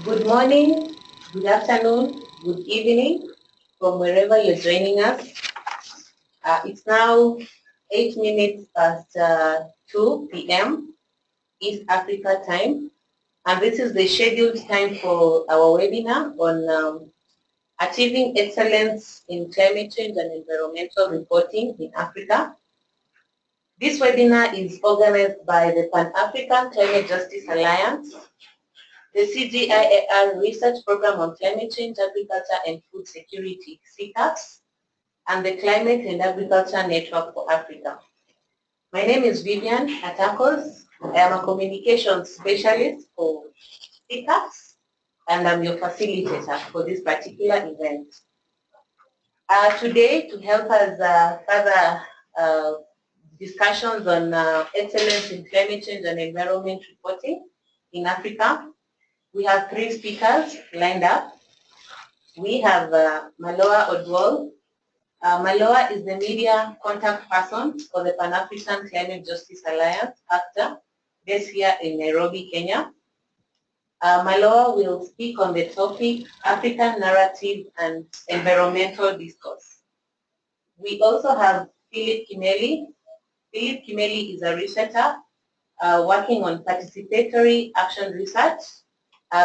Good morning, good afternoon, good evening from wherever you're joining us. It's now 8 minutes past 2 p.m. East Africa time, and this is the scheduled time for our webinar on achieving excellence in climate change and environmental reporting in Africa. This webinar is organized by the Pan-African Climate Justice Alliance, the CGIAR Research Program on Climate Change, Agriculture and Food Security, CCAFS, and the Climate and Agriculture Network for Africa. My name is Vivian Atakos. I am a communications specialist for CCAFS, and I'm your facilitator for this particular event. Today, to help us further discussions on excellence in climate change and environment reporting in Africa, we have 3 speakers lined up. We have Maloa Odwal. Maloa is the media contact person for the Pan-African Climate Justice Alliance, ACTA, based here in Nairobi, Kenya. Maloa will speak on the topic African Narrative and Environmental Discourse. We also have Philip Kimeli. Philip Kimeli is a researcher working on participatory action research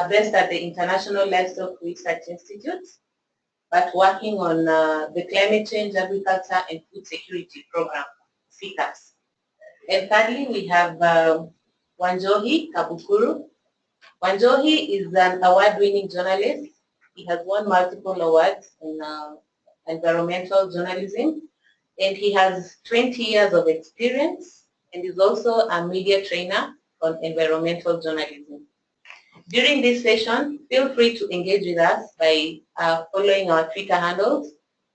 based at the International Livestock Research Institute, but working on the Climate Change, Agriculture and Food Security Program, CCAFS. And thirdly, we have Wanjohi Kabukuru. Wanjohi is an award-winning journalist. He has won multiple awards in environmental journalism, and he has 20 years of experience and is also a media trainer on environmental journalism. During this session, feel free to engage with us by following our Twitter handles.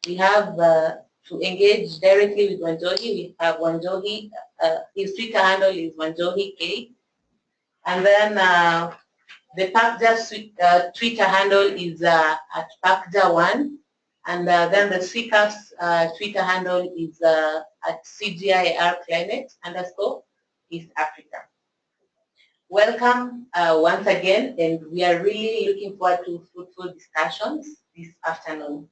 We have to engage directly with Wanjohi. We have Wanjohi, his Twitter handle is WanjohiK. And then the PACJA Twitter handle is at PACJA1. And then the CCAFS Twitter handle is at CGIAR Climate _ East Africa. Welcome once again, and we are really looking forward to fruitful discussions this afternoon.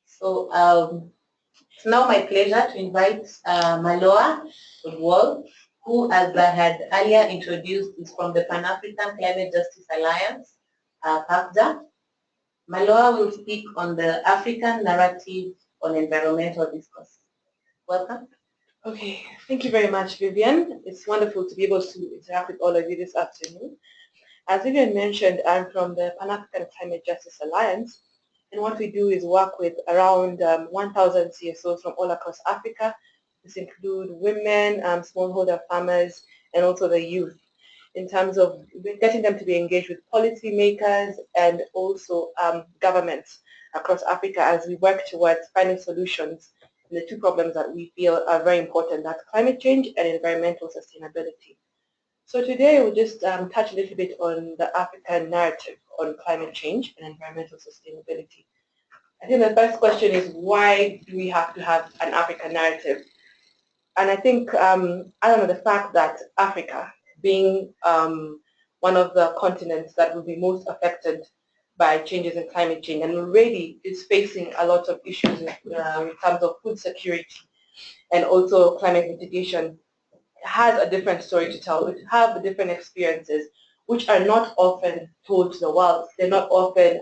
So it's now my pleasure to invite Maloa Odwal, who, as I had earlier introduced, is from the Pan-African Climate Justice Alliance, PACJA. Maloa will speak on the African narrative on environmental discourse. Welcome. Okay, thank you very much, Vivian. It's wonderful to be able to interact with all of you this afternoon. As Vivian mentioned, I'm from the Pan-African Climate Justice Alliance, and what we do is work with around 1,000 CSOs from all across Africa. This includes women, smallholder farmers, and also the youth, in terms of getting them to be engaged with policymakers and also governments across Africa as we work towards finding solutions in the 2 problems that we feel are very important, that's climate change and environmental sustainability. So today we'll just touch a little bit on the African narrative on climate change and environmental sustainability. I think the first question is, why do we have to have an African narrative? And I think, I don't know, the fact that Africa, being one of the continents that will be most affected by changes in climate change and already is facing a lot of issues in terms of food security and also climate mitigation, has a different story to tell. We have different experiences which are not often told to the world. They're not often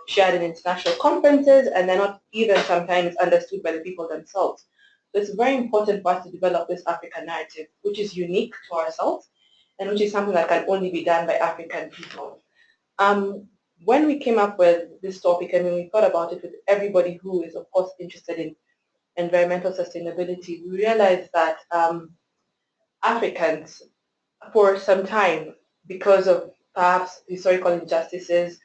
shared in international conferences, and they're not even sometimes understood by the people themselves. So it's very important for us to develop this African narrative, which is unique to ourselves and which is something that can only be done by African people. When we came up with this topic and when we thought about it with everybody who is, of course, interested in environmental sustainability, we realized that Africans, for some time, because of perhaps historical injustices,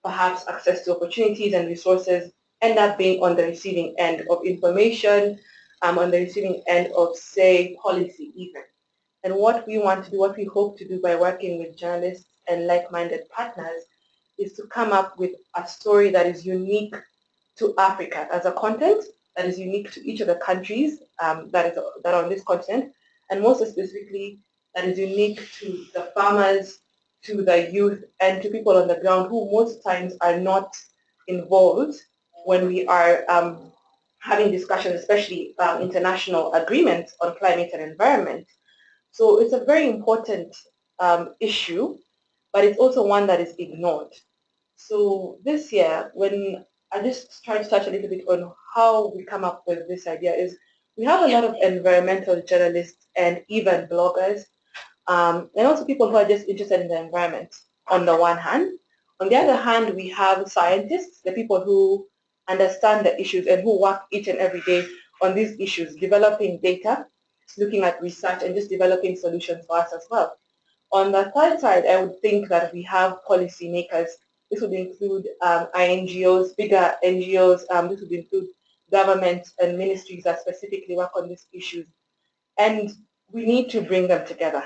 perhaps access to opportunities and resources, end up being on the receiving end of information, on the receiving end of, say, policy even. And what we want to do, what we hope to do by working with journalists and like-minded partners is to come up with a story that is unique to Africa as a content, that is unique to each of the countries that are on this continent, and most specifically, that is unique to the farmers to the youth and to people on the ground who most times are not involved when we are having discussions, especially international agreements on climate and environment. So it's a very important issue, but it's also one that is ignored. So this year, when I just try to touch a little bit on how we come up with this idea is we have a lot of environmental journalists and even bloggers, and also people who are just interested in the environment on the one hand. On the other hand, we have scientists, the people who understand the issues and who work each and every day on these issues, developing data, looking at research and just developing solutions for us as well. On the third side, I would think that we have policymakers. This would include INGOs, bigger NGOs. This would include governments and ministries that specifically work on these issues. And we need to bring them together.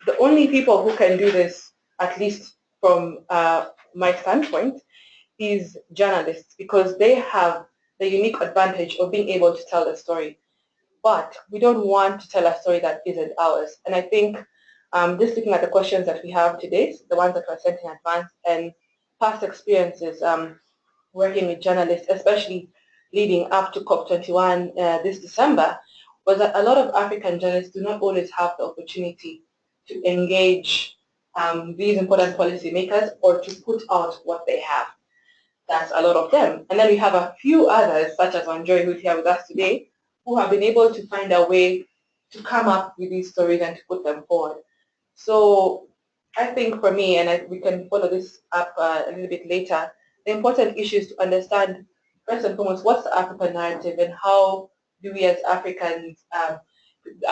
The only people who can do this, at least from my standpoint, is journalists, because they have the unique advantage of being able to tell the story. But we don't want to tell a story that isn't ours. And I think just looking at the questions that we have today, the ones that were sent in advance, and past experiences working with journalists, especially leading up to COP21 this December, was that a lot of African journalists do not always have the opportunity to engage these important policymakers or to put out what they have. That's a lot of them. And then we have a few others, such as Joy, who's here with us today, who have been able to find a way to come up with these stories and to put them forward. So I think for me, and we can follow this up a little bit later, the important issue is to understand, first and foremost, what's the African narrative and how do we as Africans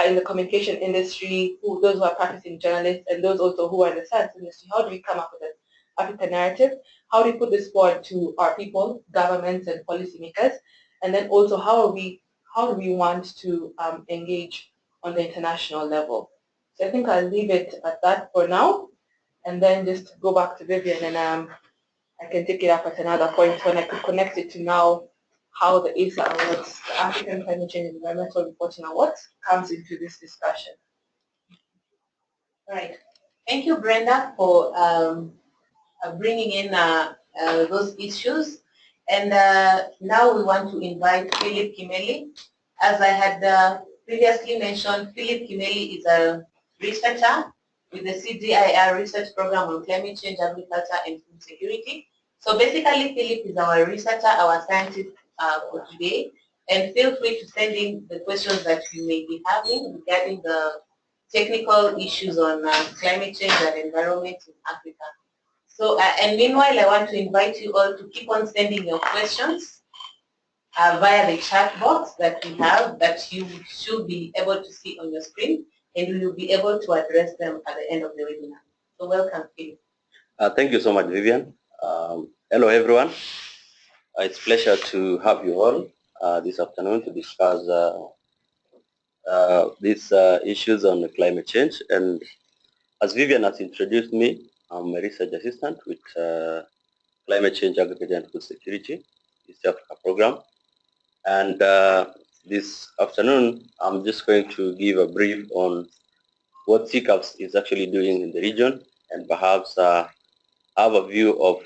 in the communication industry, those who are practicing journalists and those also who are in the science industry, how do we come up with an African narrative? How do we put this forward to our people, governments and policymakers? And then also how do we want to engage on the international level? So I think I'll leave it at that for now, and then just go back to Vivian, and I can take it up at another point when I could connect it to now how the ASA Awards, the African Climate Change and Environmental Reporting Awards, comes into this discussion. Right. Thank you, Brenda, for bringing in those issues. And now we want to invite Philip Kimeli. As I had previously mentioned, Philip Kimeli is a researcher with the CGIR research program on climate change, agriculture, and food security. So basically, Philip is our researcher, our scientist for today. And feel free to send in the questions that you may be having regarding the technical issues on climate change and environment in Africa. So, and meanwhile, I want to invite you all to keep on sending your questions via the chat box that we have, that you should be able to see on your screen, and we will be able to address them at the end of the webinar. So welcome, Philip. Thank you so much, Vivian. Hello, everyone. It's a pleasure to have you all this afternoon to discuss these issues on climate change. And as Vivian has introduced me, I'm a research assistant with Climate Change, Agriculture, and Food Security, East Africa program. And this afternoon, I'm just going to give a brief on what CCAFS is actually doing in the region, and perhaps have a view of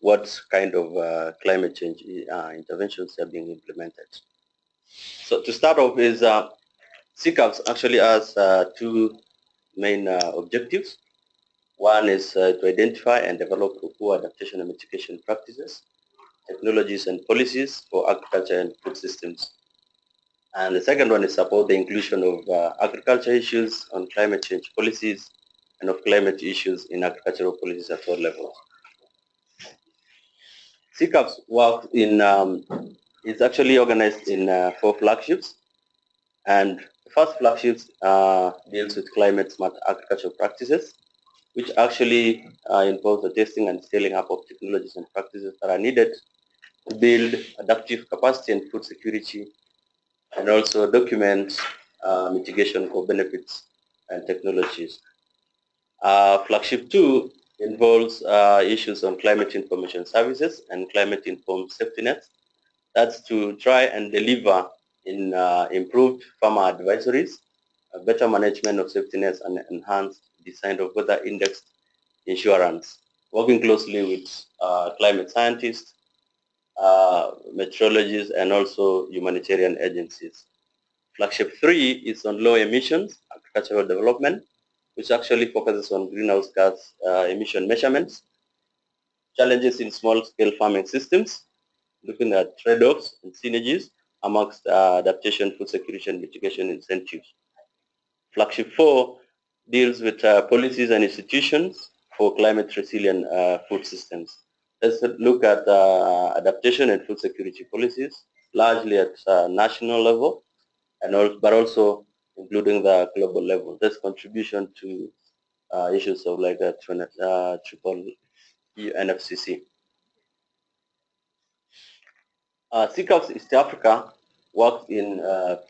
what kind of climate change interventions are being implemented. So to start off is CCAFS actually has two main objectives. One is to identify and develop poor adaptation and mitigation practices, technologies and policies for agriculture and food systems. And the second one is support the inclusion of agriculture issues on climate change policies and of climate issues in agricultural policies at all levels. CCAFS work in is actually organized in 4 flagships, and the first flagship deals with climate smart agricultural practices, which actually involves the testing and scaling up of technologies and practices that are needed to build adaptive capacity and food security, and also document mitigation for benefits and technologies. Flagship 2 involves issues on climate information services and climate-informed safety nets. That's to try and deliver in improved farmer advisories, better management of safety nets, and enhanced design of weather indexed insurance, working closely with climate scientists, meteorologists, and also humanitarian agencies. Flagship 3 is on low emissions agricultural development, which actually focuses on greenhouse gas emission measurements, challenges in small-scale farming systems, looking at trade-offs and synergies amongst adaptation, food security, and mitigation incentives. Flagship 4 deals with policies and institutions for climate resilient food systems. Let's look at adaptation and food security policies, largely at national level, but also including the global level. There's contribution to issues of like triple UNFCCC. CCAFS East Africa works in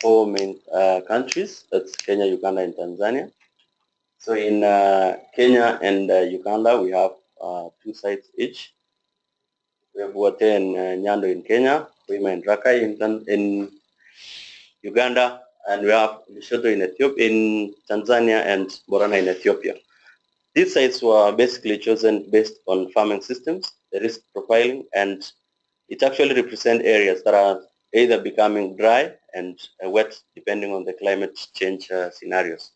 4 main countries. That's Kenya, Uganda, and Tanzania. So in Kenya and Uganda, we have 2 sites each. We have Wote and Nyando in Kenya, Hoima and Rakai in Uganda, and we have Lushoto in Ethiopia, in Tanzania, and Borana in Ethiopia. These sites were basically chosen based on farming systems, the risk profiling, and it actually represents areas that are either becoming dry and wet depending on the climate change scenarios.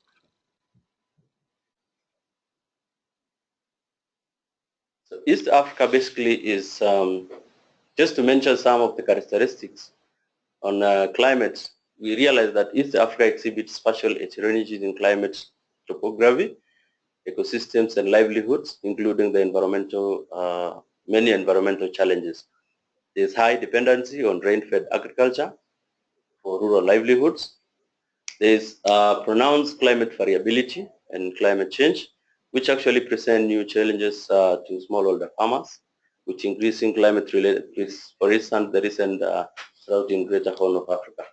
So East Africa basically is, just to mention some of the characteristics on climate, we realize that East Africa exhibits spatial heterogeneity in climate topography, ecosystems, and livelihoods, including the many environmental challenges. There is high dependency on rain-fed agriculture for rural livelihoods. There is pronounced climate variability and climate change, which actually present new challenges to smallholder farmers, with increasing climate-related risks, for instance, the recent drought in Greater Horn of Africa.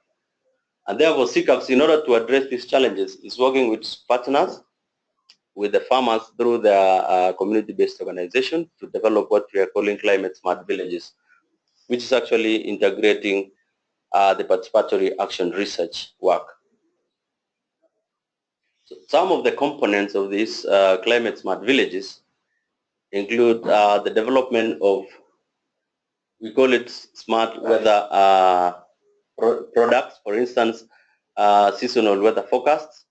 And therefore, CCAFS, in order to address these challenges, is working with partners, with the farmers through their community-based organization to develop what we are calling climate smart villages, which is actually integrating the participatory action research work. So some of the components of these climate smart villages include the development of, we call it smart weather products, for instance, seasonal weather forecasts.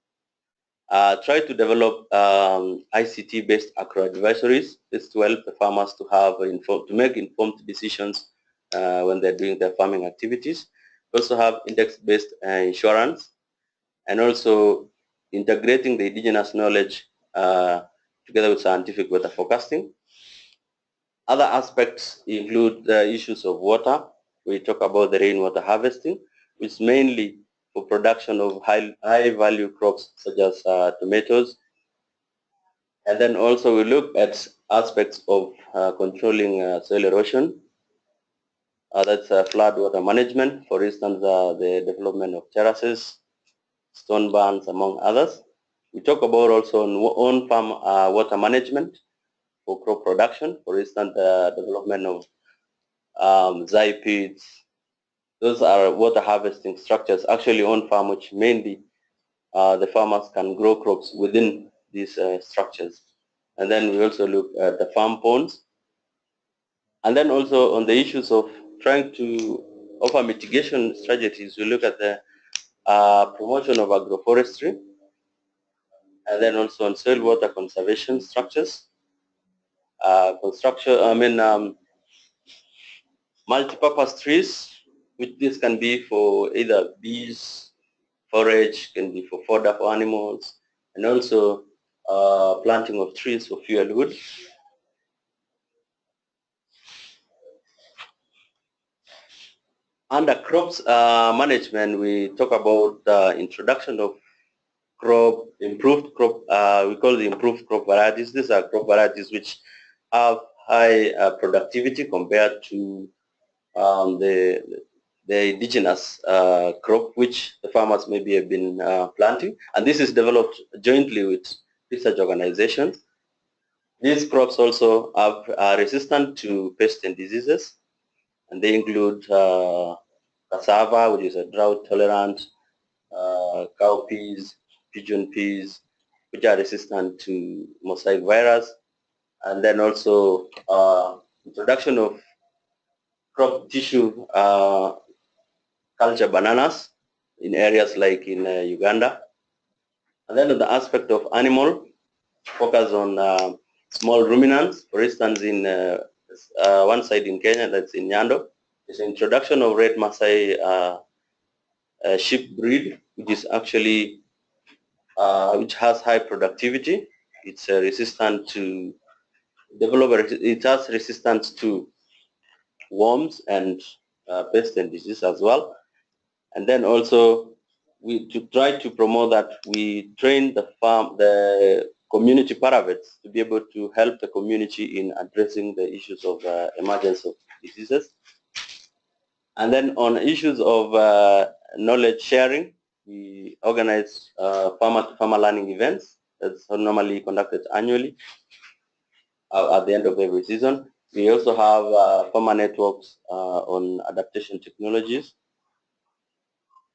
Try to develop ICT-based agro advisories. This to help the farmers to make informed decisions when they're doing their farming activities. We also have index-based insurance, and also integrating the indigenous knowledge together with scientific weather forecasting. Other aspects include the issues of water. We talk about the rainwater harvesting, which is mainly for production of high-value crops such as tomatoes. And then also we look at aspects of controlling soil erosion. That's flood water management, for instance, the development of terraces, stone barns, among others. We talk about also on-farm water management for crop production, for instance, the development of pits. Those are water harvesting structures actually on farm, which mainly the farmers can grow crops within these structures. And then we also look at the farm ponds. And then also on the issues of trying to offer mitigation strategies, we look at the promotion of agroforestry, and then also on soil water conservation structures, multi-purpose trees, which this can be for either bees, forage, can be for fodder for animals, and also planting of trees for fuel wood. Under crops management, we talk about the introduction of improved crop, we call the improved crop varieties. These are crop varieties which have high productivity compared to the indigenous crop which the farmers maybe have been planting. And this is developed jointly with research organizations. These crops also are resistant to pests and diseases, and they include cassava, which is a drought tolerant, cowpeas, pigeon peas, which are resistant to mosaic virus, and then also introduction of crop tissue culture bananas in areas like in Uganda. And then the aspect of animal, focus on small ruminants. For instance, in one side in Kenya, that's in Nyando, is the introduction of red Maasai sheep breed, which is actually which has high productivity. It's resistant to it has resistance to worms and pests and disease as well. And then also we to try to promote that we train the community paravets to be able to help the community in addressing the issues of emergence of diseases. And then on issues of knowledge sharing, we organize farmer-to-farmer learning events that's normally conducted annually at the end of every season. We also have farmer networks on adaptation technologies.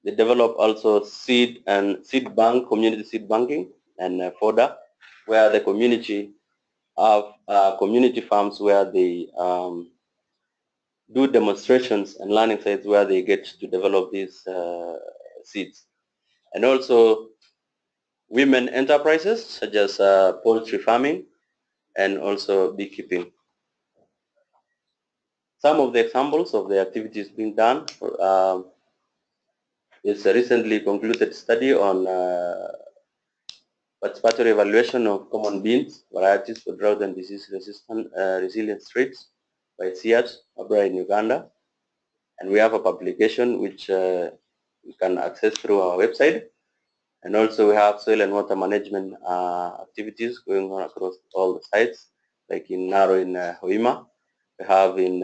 They develop also community seed banking and fodder, where the community have community farms where they do demonstrations and learning sites where they get to develop these seeds. And also women enterprises such as poultry farming and also beekeeping. Some of the examples of the activities being done is a recently concluded study on participatory evaluation of common beans varieties for drought and disease resistant resilient traits by CSVS in Uganda. And we have a publication which you can access through our website. And also we have soil and water management activities going on across all the sites, like in Naro in Hoima. We have in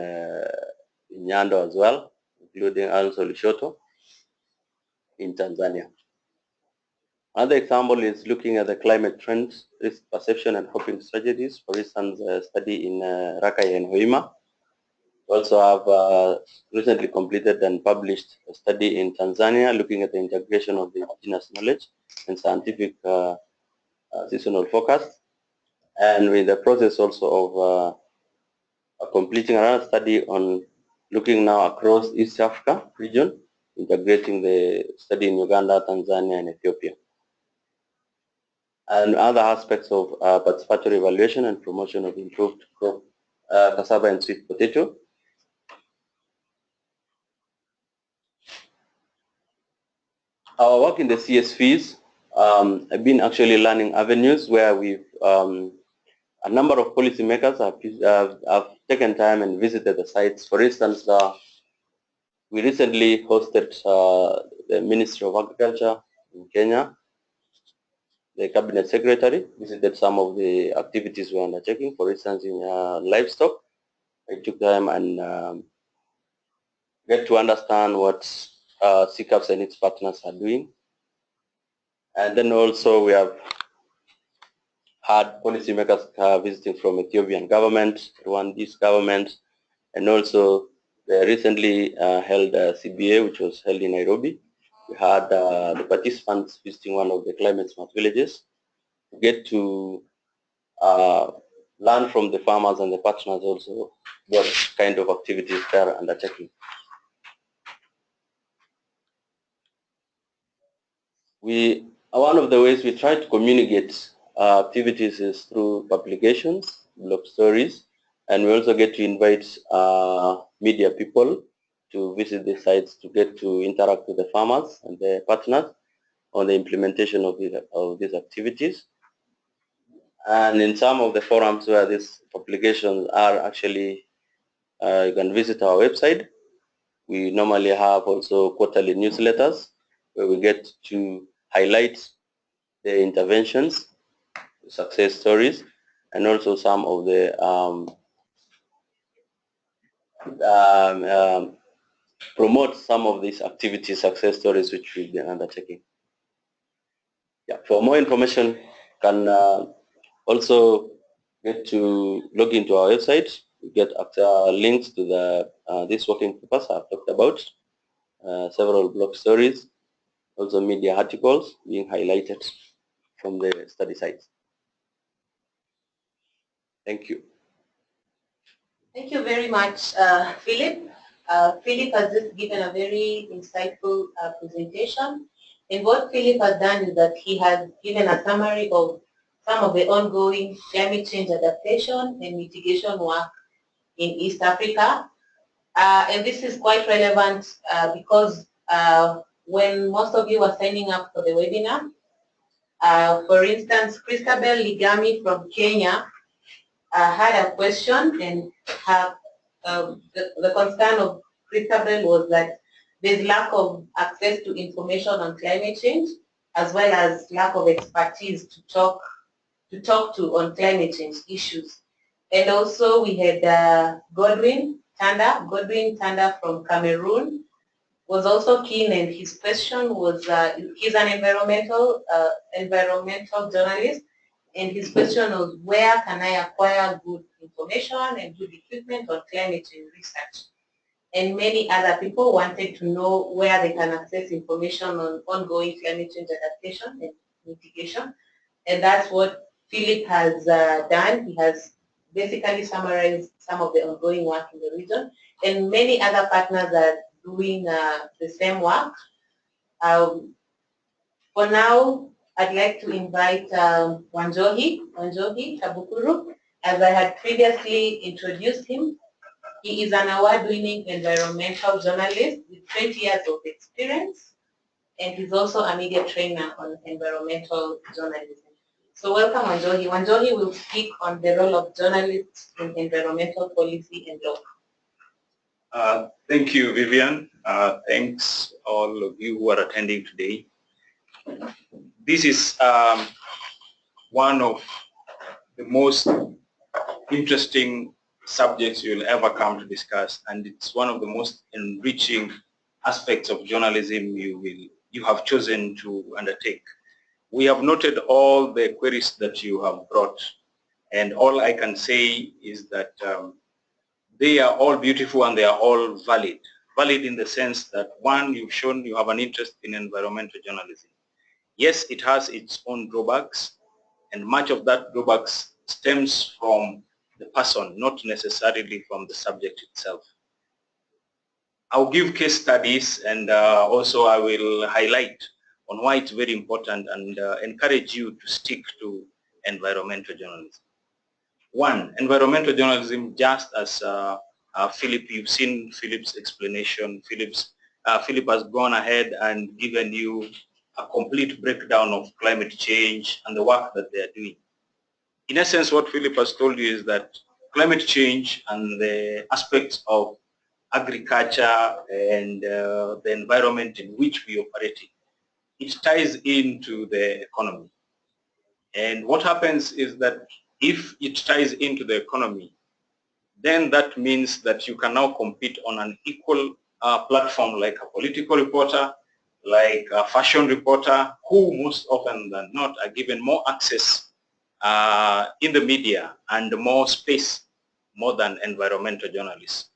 Nyando as well, including also Lushoto in Tanzania. Another example is looking at the climate trends, risk perception and coping strategies. For instance, a study in Rakai and Hoima. We also have recently completed and published a study in Tanzania looking at the integration of the indigenous knowledge and scientific seasonal forecast. And we're in the process also of completing another study on looking now across East Africa region, integrating the study in Uganda, Tanzania, and Ethiopia. And other aspects of participatory evaluation and promotion of improved crop, cassava and sweet potato. Our work in the CSVS have been actually learning avenues where we've a number of policymakers have taken time and visited the sites. For instance, we recently hosted the Ministry of Agriculture in Kenya. The Cabinet Secretary visited some of the activities we're undertaking. For instance, in livestock, I took time and get to understand what CCAFS and its partners are doing. And then also we have had policymakers visiting from Ethiopian government, Rwandese government, and also the recently held CBA, which was held in Nairobi. We had the participants visiting one of the climate smart villages to get to learn from the farmers and the partners also what kind of activities they are undertaking. One of the ways we try to communicate activities is through publications, blog stories, and we also get to invite media people to visit the sites to get to interact with the farmers and the partners on the implementation of these activities. And in some of the forums where these publications are actually, you can visit our website. We normally have also quarterly newsletters where we get to highlight the interventions, success stories, and also some of the promote some of these activities, success stories which we've been undertaking. Yeah, for more information, can also get to log into our website. You get links to the this working papers I've talked about, several blog stories, also media articles being highlighted from the study sites. Thank you. Thank you very much, Philip. Philip has just given a very insightful presentation. And what Philip has done is that he has given a summary of some of the ongoing climate change adaptation and mitigation work in East Africa. And this is quite relevant because when most of you were signing up for the webinar, for instance, Christabel Ligami from Kenya had a question, and her, the concern of Christabel was that there's lack of access to information on climate change, as well as lack of expertise to talk to on climate change issues. And also we had Godwin Tanda from Cameroon was also keen, and his question was, he's an environmental journalist, and his question was, where can I acquire good information and good equipment on climate change research? And many other people wanted to know where they can access information on ongoing climate change adaptation and mitigation. And that's what Philip has done. He has basically summarized some of the ongoing work in the region, and many other partners are doing the same work. For now, I'd like to invite Wanjohi Tabukuru. As I had previously introduced him, he is an award-winning environmental journalist with 20 years of experience, and he's also a media trainer on environmental journalism. So welcome, Wanjohi. Wanjohi will speak on the role of journalists in environmental policy and law. Thank you, Vivian. Thanks all of you who are attending today. This is one of the most interesting subjects you'll ever come to discuss, and it's one of the most enriching aspects of journalism you have chosen to undertake. We have noted all the queries that you have brought, and all I can say is that they are all beautiful and they are all valid. Valid in the sense that, one, you've shown you have an interest in environmental journalism. Yes, it has its own drawbacks, and much of that drawbacks stems from the person, not necessarily from the subject itself. I'll give case studies, and also I will highlight on why it's very important, and encourage you to stick to environmental journalism. One, environmental journalism, just as Philip, you've seen Philip's explanation. Philip has gone ahead and given you a complete breakdown of climate change and the work that they are doing. In essence, what Philip has told you is that climate change and the aspects of agriculture and the environment in which we operate in, it ties into the economy. And what happens is that if it ties into the economy, then that means that you can now compete on an equal platform, like a political reporter, like a fashion reporter, who most often than not are given more access in the media and more space, more than environmental journalists.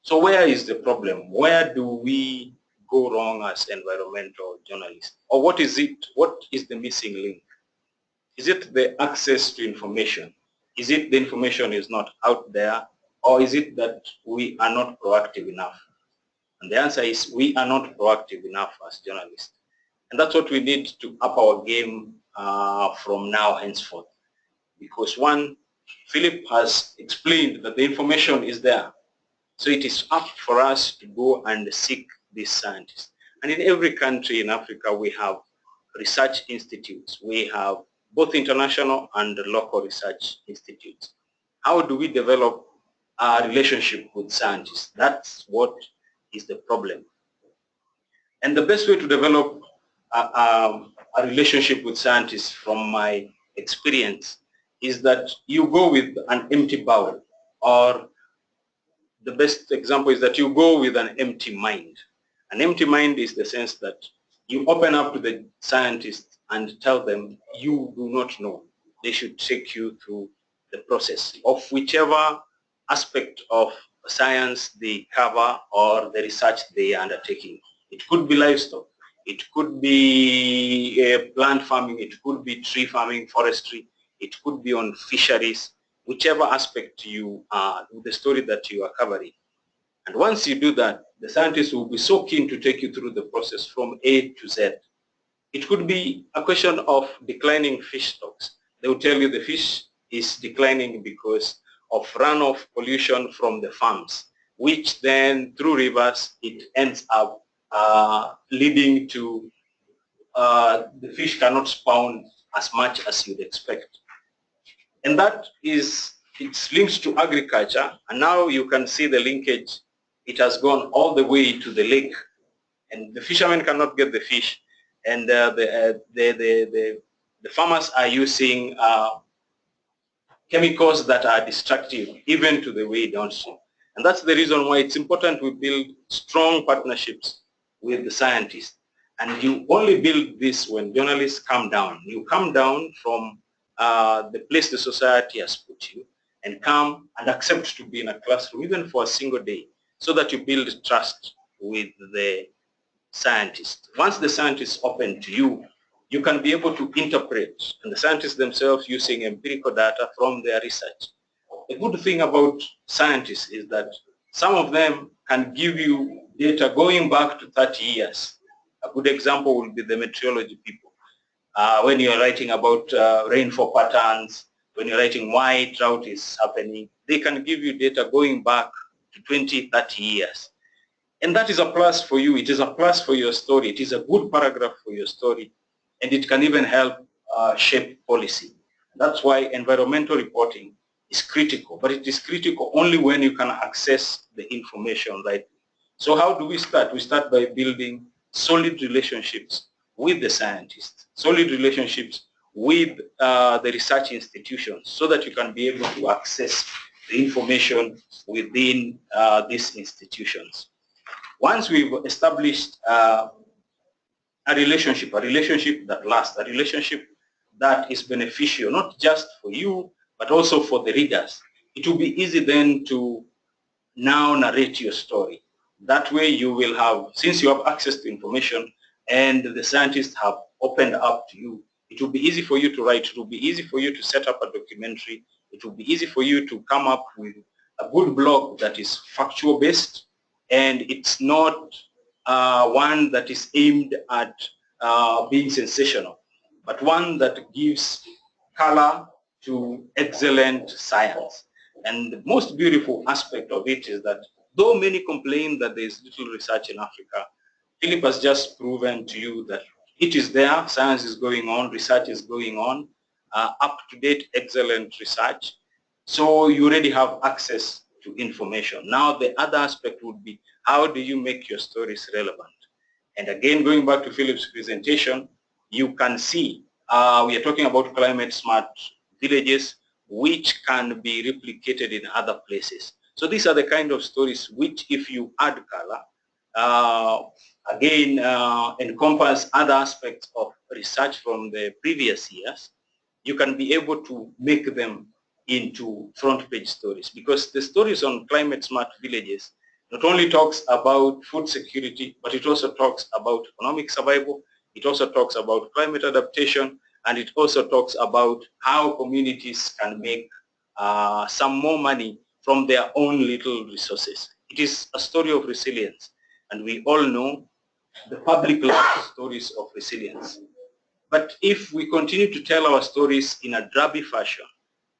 So where is the problem? Where do we go wrong as environmental journalists? Or what is it? What is the missing link? Is it the access to information? Is it the information is not out there? Or is it that we are not proactive enough? And the answer is, we are not proactive enough as journalists. And that's what we need to up our game from now henceforth. Because one, Philip has explained that the information is there. So it is up for us to go and seek these scientists. And in every country in Africa, we have research institutes. We have both international and local research institutes. How do we develop a relationship with scientists? That's what is the problem. And the best way to develop a relationship with scientists, from my experience, is that you go with an empty bowl, or the best example is that you go with an empty mind. An empty mind is the sense that you open up to the scientists and tell them you do not know. They should take you through the process of whichever aspect of science they cover or the research they are undertaking. It could be livestock, it could be plant farming, it could be tree farming, forestry, it could be on fisheries, whichever aspect you are, the story that you are covering. And once you do that, the scientists will be so keen to take you through the process from A to Z. It could be a question of declining fish stocks. They will tell you the fish is declining because of runoff pollution from the farms, which then through rivers, it ends up leading to the fish cannot spawn as much as you'd expect. And that is, it's linked to agriculture, and now you can see the linkage. It has gone all the way to the lake, and the fishermen cannot get the fish, and the farmers are using chemicals that are destructive even to the way downstream. And that's the reason why it's important we build strong partnerships with the scientists. And you only build this when journalists come down. You come down from the place the society has put you and come and accept to be in a classroom even for a single day, so that you build trust with the scientists. Once the scientists open to you, you can be able to interpret, and the scientists themselves using empirical data from their research. The good thing about scientists is that some of them can give you data going back to 30 years. A good example will be the meteorology people. When you're writing about rainfall patterns, when you're writing why drought is happening, they can give you data going back to 20, 30 years. And that is a plus for you. It is a plus for your story. It is a good paragraph for your story. And it can even help shape policy. That's why environmental reporting is critical. But it is critical only when you can access the information rightly. So how do we start? We start by building solid relationships with the scientists, solid relationships with the research institutions, so that you can be able to access the information within these institutions. Once we've established a relationship that lasts, a relationship that is beneficial, not just for you, but also for the readers, it will be easy then to now narrate your story. That way you will have, since you have access to information and the scientists have opened up to you, it will be easy for you to write, it will be easy for you to set up a documentary, it will be easy for you to come up with a good blog that is factual based, and it's not one that is aimed at being sensational, but one that gives color to excellent science. And the most beautiful aspect of it is that though many complain that there is little research in Africa, Philip has just proven to you that it is there, science is going on, research is going on, up-to-date excellent research. So you already have access to information. Now the other aspect would be, how do you make your stories relevant? And again, going back to Philip's presentation, you can see we are talking about climate smart villages which can be replicated in other places. So these are the kind of stories which, if you add color, again encompass other aspects of research from the previous years, you can be able to make them into front page stories, because the stories on climate smart villages not only talks about food security, but it also talks about economic survival, it also talks about climate adaptation, and it also talks about how communities can make some more money from their own little resources. It is a story of resilience, and we all know the public loves stories of resilience. But if we continue to tell our stories in a drabby fashion,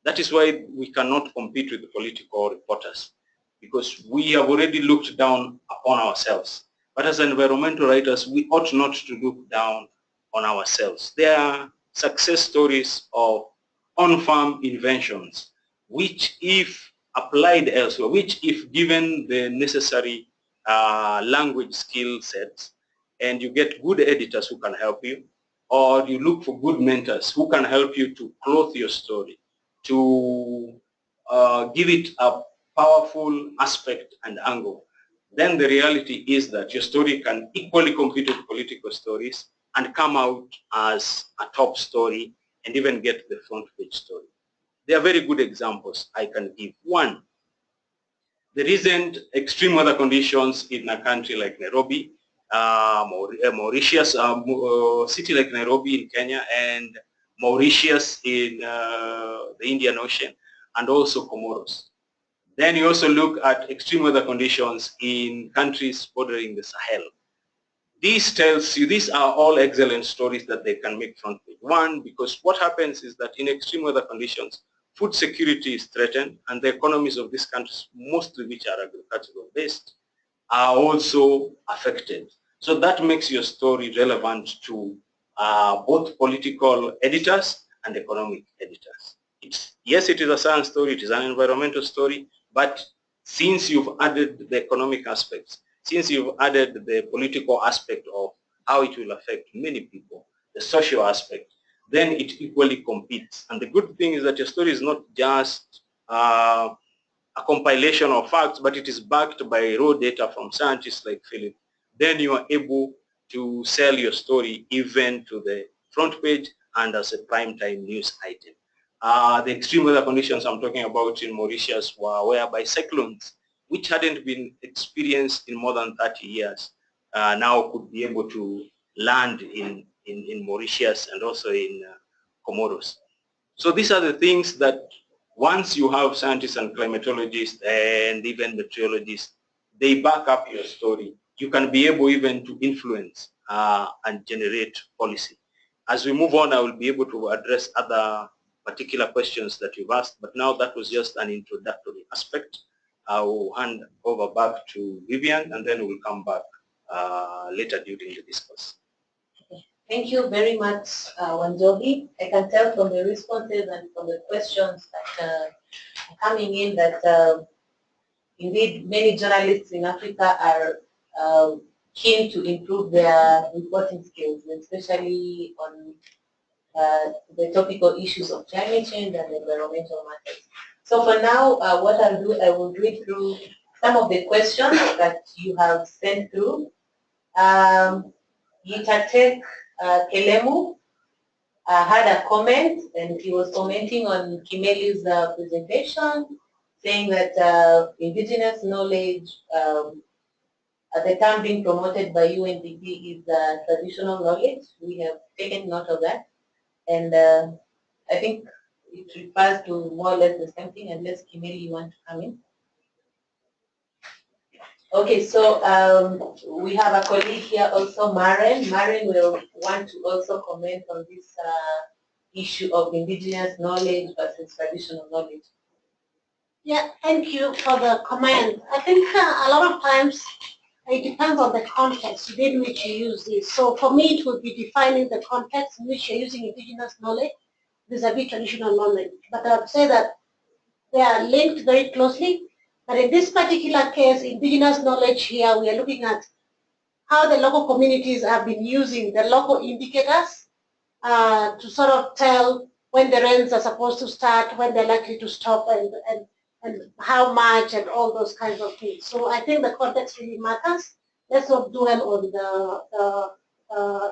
that is why we cannot compete with the political reporters, because we have already looked down upon ourselves. But as environmental writers, we ought not to look down on ourselves. There are success stories of on-farm inventions, which if applied elsewhere, which if given the necessary language skill sets, and you get good editors who can help you, or you look for good mentors who can help you to clothe your story, to give it a powerful aspect and angle, then the reality is that your story can equally compete with political stories and come out as a top story and even get the front page story. There are very good examples I can give. One, the recent extreme weather conditions in a country like Nairobi, Mauritius, city like Nairobi in Kenya, and Mauritius in the Indian Ocean, and also Comoros. Then you also look at extreme weather conditions in countries bordering the Sahel. This tells you, these are all excellent stories that they can make front page. One, because what happens is that in extreme weather conditions, food security is threatened, and the economies of these countries, mostly which are agricultural based, are also affected. So that makes your story relevant to both political editors and economic editors. Yes, it is a science story, it is an environmental story, but since you've added the economic aspects, since you've added the political aspect of how it will affect many people, the social aspect, then it equally competes. And the good thing is that your story is not just a compilation of facts, but it is backed by raw data from scientists like Philip. Then you are able to sell your story even to the front page and as a primetime news item. The extreme weather conditions I'm talking about in Mauritius were whereby cyclones, which hadn't been experienced in more than 30 years, now could be able to land in Mauritius and also in Comoros. So these are the things that once you have scientists and climatologists and even meteorologists, they back up your story. You can be able even to influence and generate policy. As we move on, I will be able to address other particular questions that you've asked, but now that was just an introductory aspect. I will hand over back to Vivian, and then we'll come back later during the discourse. Thank you very much, Wanjohi. I can tell from the responses and from the questions that are coming in that indeed many journalists in Africa are keen to improve their reporting skills, especially on the topical issues of climate change and environmental matters. So for now, what I'll do, I will read through some of the questions that you have sent through. Yitatek Kelemu had a comment, and he was commenting on Kimeli's presentation, saying that indigenous knowledge, the term being promoted by UNDP is traditional knowledge. We have taken note of that, and I think it refers to more or less the same thing, unless Kimeli, you want to come in. Okay, so we have a colleague here also, Maren. Maren will want to also comment on this issue of indigenous knowledge versus traditional knowledge. Yeah, thank you for the comment. I think a lot of times it depends on the context within which you use this. So for me, it would be defining the context in which you're using indigenous knowledge vis-a-vis traditional knowledge. But I would say that they are linked very closely. But in this particular case, indigenous knowledge here, we are looking at how the local communities have been using the local indicators to sort of tell when the rains are supposed to start, when they're likely to stop, and how much, and all those kinds of things. So I think the context really matters. Let's not dwell on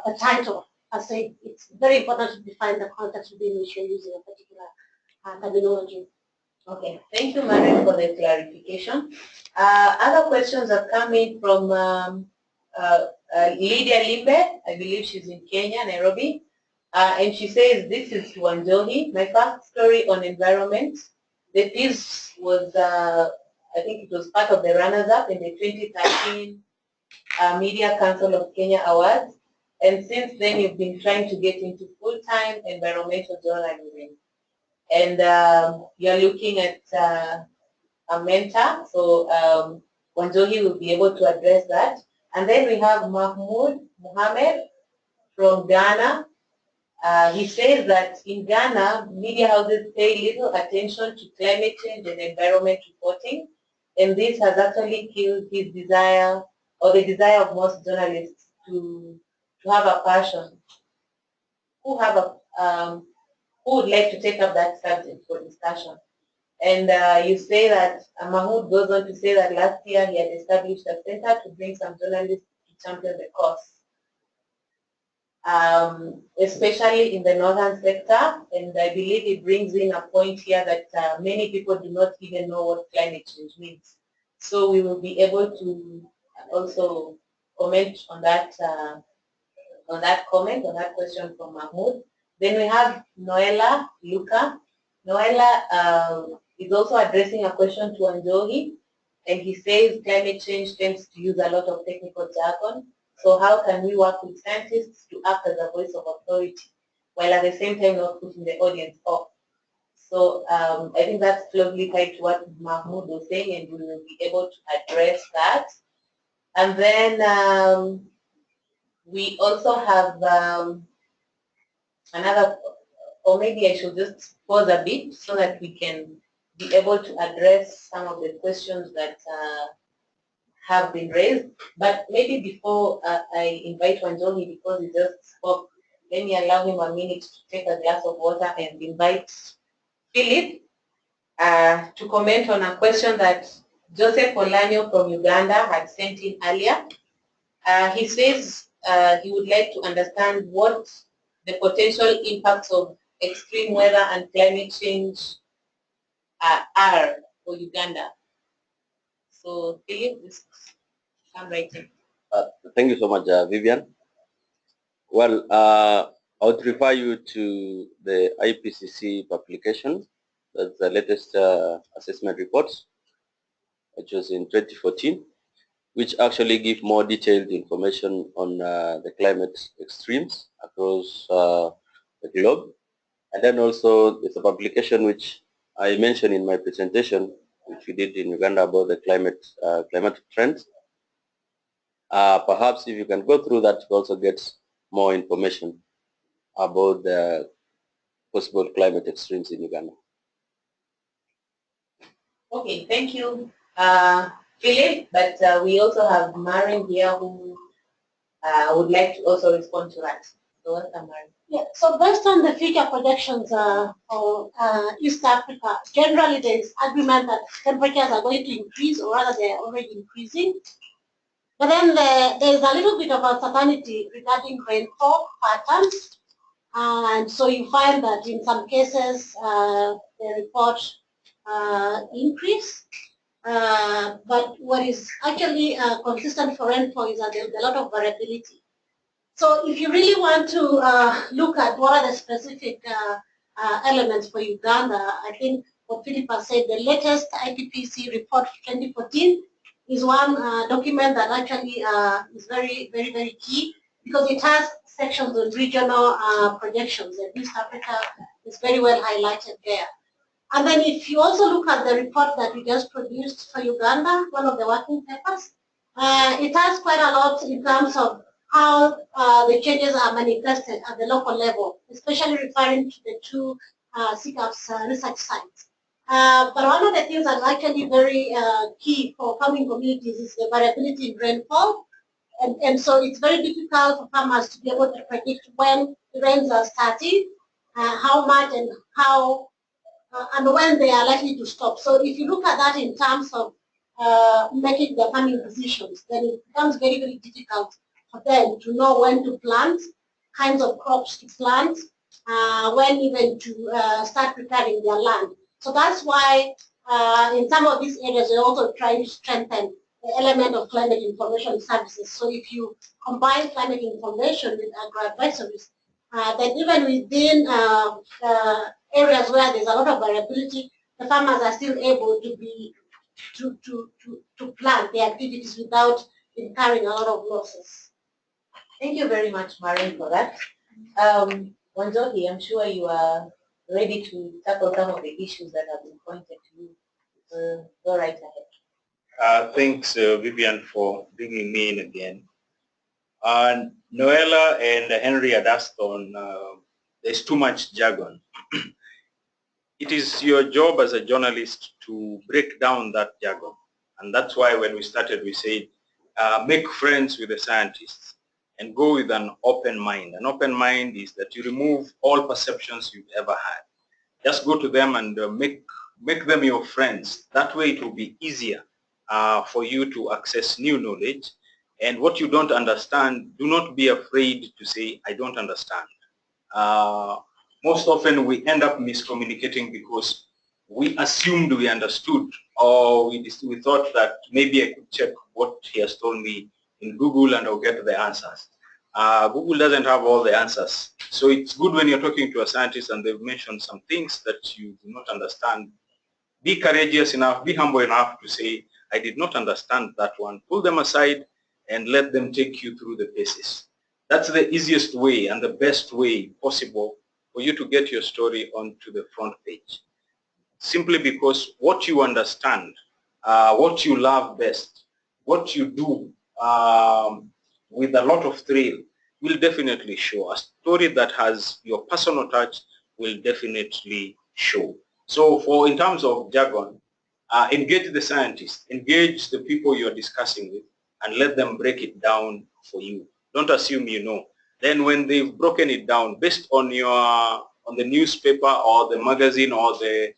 the title. I say it's very important to define the context within which you're using a particular terminology. Okay, thank you, Maren, for the clarification. Other questions are coming from Lydia Limbe. I believe she's in Kenya, Nairobi. And she says, this is Wanjohi, my first story on environment. The piece was, I think it was part of the runners-up in the 2013 Media Council of Kenya Awards. And since then, you've been trying to get into full-time environmental journalism. And you're looking at a mentor, so Wanjohi will be able to address that. And then we have Mahmoud Mohammed from Ghana. He says that in Ghana, media houses pay little attention to climate change and environment reporting, and this has actually killed his desire, or the desire of most journalists to have a passion, who would like to take up that subject for discussion. And you say that Mahmoud goes on to say that last year he had established a center to bring some journalists to champion the cause, especially in the northern sector. And I believe it brings in a point here that many people do not even know what climate change means. So we will be able to also comment on that comment, on that question from Mahmoud. Then we have Noella Luca. Noella He's also addressing a question to Anjohi, and he says climate change tends to use a lot of technical jargon. So how can we work with scientists to act as a voice of authority, while at the same time not putting the audience off? So I think that's closely tied to what Mahmoud was saying, and we will be able to address that. And then we also have another, or maybe I should just pause a bit so that we can be able to address some of the questions that have been raised. But maybe before I invite Wanjohi, because he just spoke, let me allow him a minute to take a glass of water and invite Philip to comment on a question that Joseph Olanyo from Uganda had sent in earlier. He says he would like to understand what the potential impacts of extreme weather and climate change are for Uganda. So Philip, come right in. Thank you so much, Vivian. Well, I would refer you to the IPCC publication. That's the latest assessment report, which was in 2014, which actually give more detailed information on the climate extremes across the globe. And then also there's a publication which I mentioned in my presentation, which we did in Uganda about the climatic trends. Perhaps if you can go through that, you also get more information about the possible climate extremes in Uganda. Okay, thank you, Philip. But we also have Marin here who would like to also respond to that. So welcome, Marin. Yeah, so based on the future projections for East Africa, generally there is agreement that temperatures are going to increase, or rather they are already increasing. But then there is a little bit of uncertainty regarding rainfall patterns. And so you find that in some cases they report increase. But what is actually consistent for rainfall is that there's a lot of variability. So if you really want to look at what are the specific elements for Uganda, I think what Philippa said, the latest IPCC report 2014 is one document that actually is very, very, very key, because it has sections on regional projections, and East Africa is very well highlighted there. And then if you also look at the report that we just produced for Uganda, one of the working papers, it has quite a lot in terms of how the changes are manifested at the local level, especially referring to the two CCAFS research sites. But one of the things that's actually very key for farming communities is the variability in rainfall. And so it's very difficult for farmers to be able to predict when the rains are starting, how much and how and when they are likely to stop. So if you look at that in terms of making the farming decisions, then it becomes very, very difficult for them to know when to plant, kinds of crops to plant, when even to start preparing their land. So that's why in some of these areas we're also trying to strengthen the element of climate information services. So if you combine climate information with agro-advisories, then even within areas where there's a lot of variability, the farmers are still able to plan their activities without incurring a lot of losses. Thank you very much, Marin, for that. Wanjohi, I'm sure you are ready to tackle some of the issues that have been pointed to you. Go right ahead. Thanks, Vivian, for bringing me in again. Noella and Henry had asked on there's too much jargon. It is your job as a journalist to break down that jargon. And that's why when we started, we said, make friends with the scientists and go with an open mind. An open mind is that you remove all perceptions you've ever had. Just go to them and make them your friends. That way it will be easier for you to access new knowledge. And what you don't understand, do not be afraid to say, I don't understand. Most often we end up miscommunicating because we assumed we understood, or we thought that maybe I could check what he has told me in Google and I'll get the answers. Google doesn't have all the answers. So it's good when you're talking to a scientist and they've mentioned some things that you do not understand. Be courageous enough, be humble enough to say, I did not understand that one. Pull them aside and let them take you through the paces. That's the easiest way and the best way possible for you to get your story onto the front page. Simply because what you understand, what you love best, what you do with a lot of thrill will definitely show. A story that has your personal touch will definitely show. So in terms of jargon, engage the scientists, engage the people you're discussing with, and let them break it down for you. Don't assume you know. Then when they've broken it down based on the newspaper or the magazine or the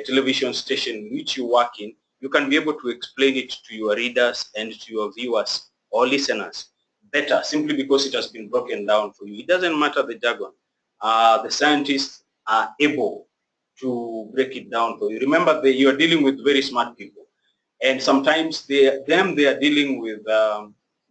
television station which you work in, you can be able to explain it to your readers and to your viewers or listeners better, simply because it has been broken down for you. It doesn't matter the jargon. The scientists are able to break it down for you. Remember, you are dealing with very smart people, and sometimes they are dealing with,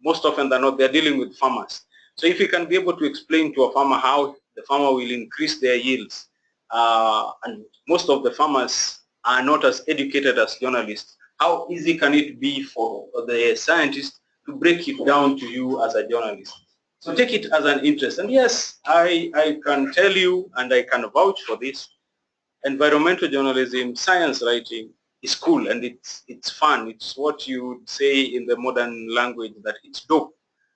most often than not, they are dealing with farmers. So if you can be able to explain to a farmer how the farmer will increase their yields, and most of the farmers are not as educated as journalists, how easy can it be for the scientist to break it down to you as a journalist? So take it as an interest. And yes, I can tell you, and I can vouch for this, environmental journalism, science writing is cool, and it's fun. It's what you would say in the modern language that it's dope.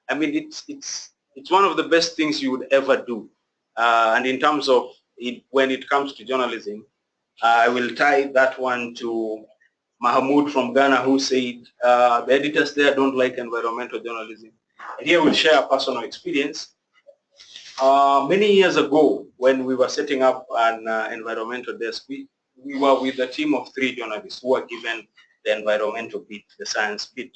I mean, it's one of the best things you would ever do. And in terms of it, when it comes to journalism, I will tie that one to Mahmoud from Ghana, who said the editors there don't like environmental journalism. And here we'll share a personal experience. Many years ago, when we were setting up an environmental desk, we were with a team of 3 journalists who were given the environmental bit, the science bit.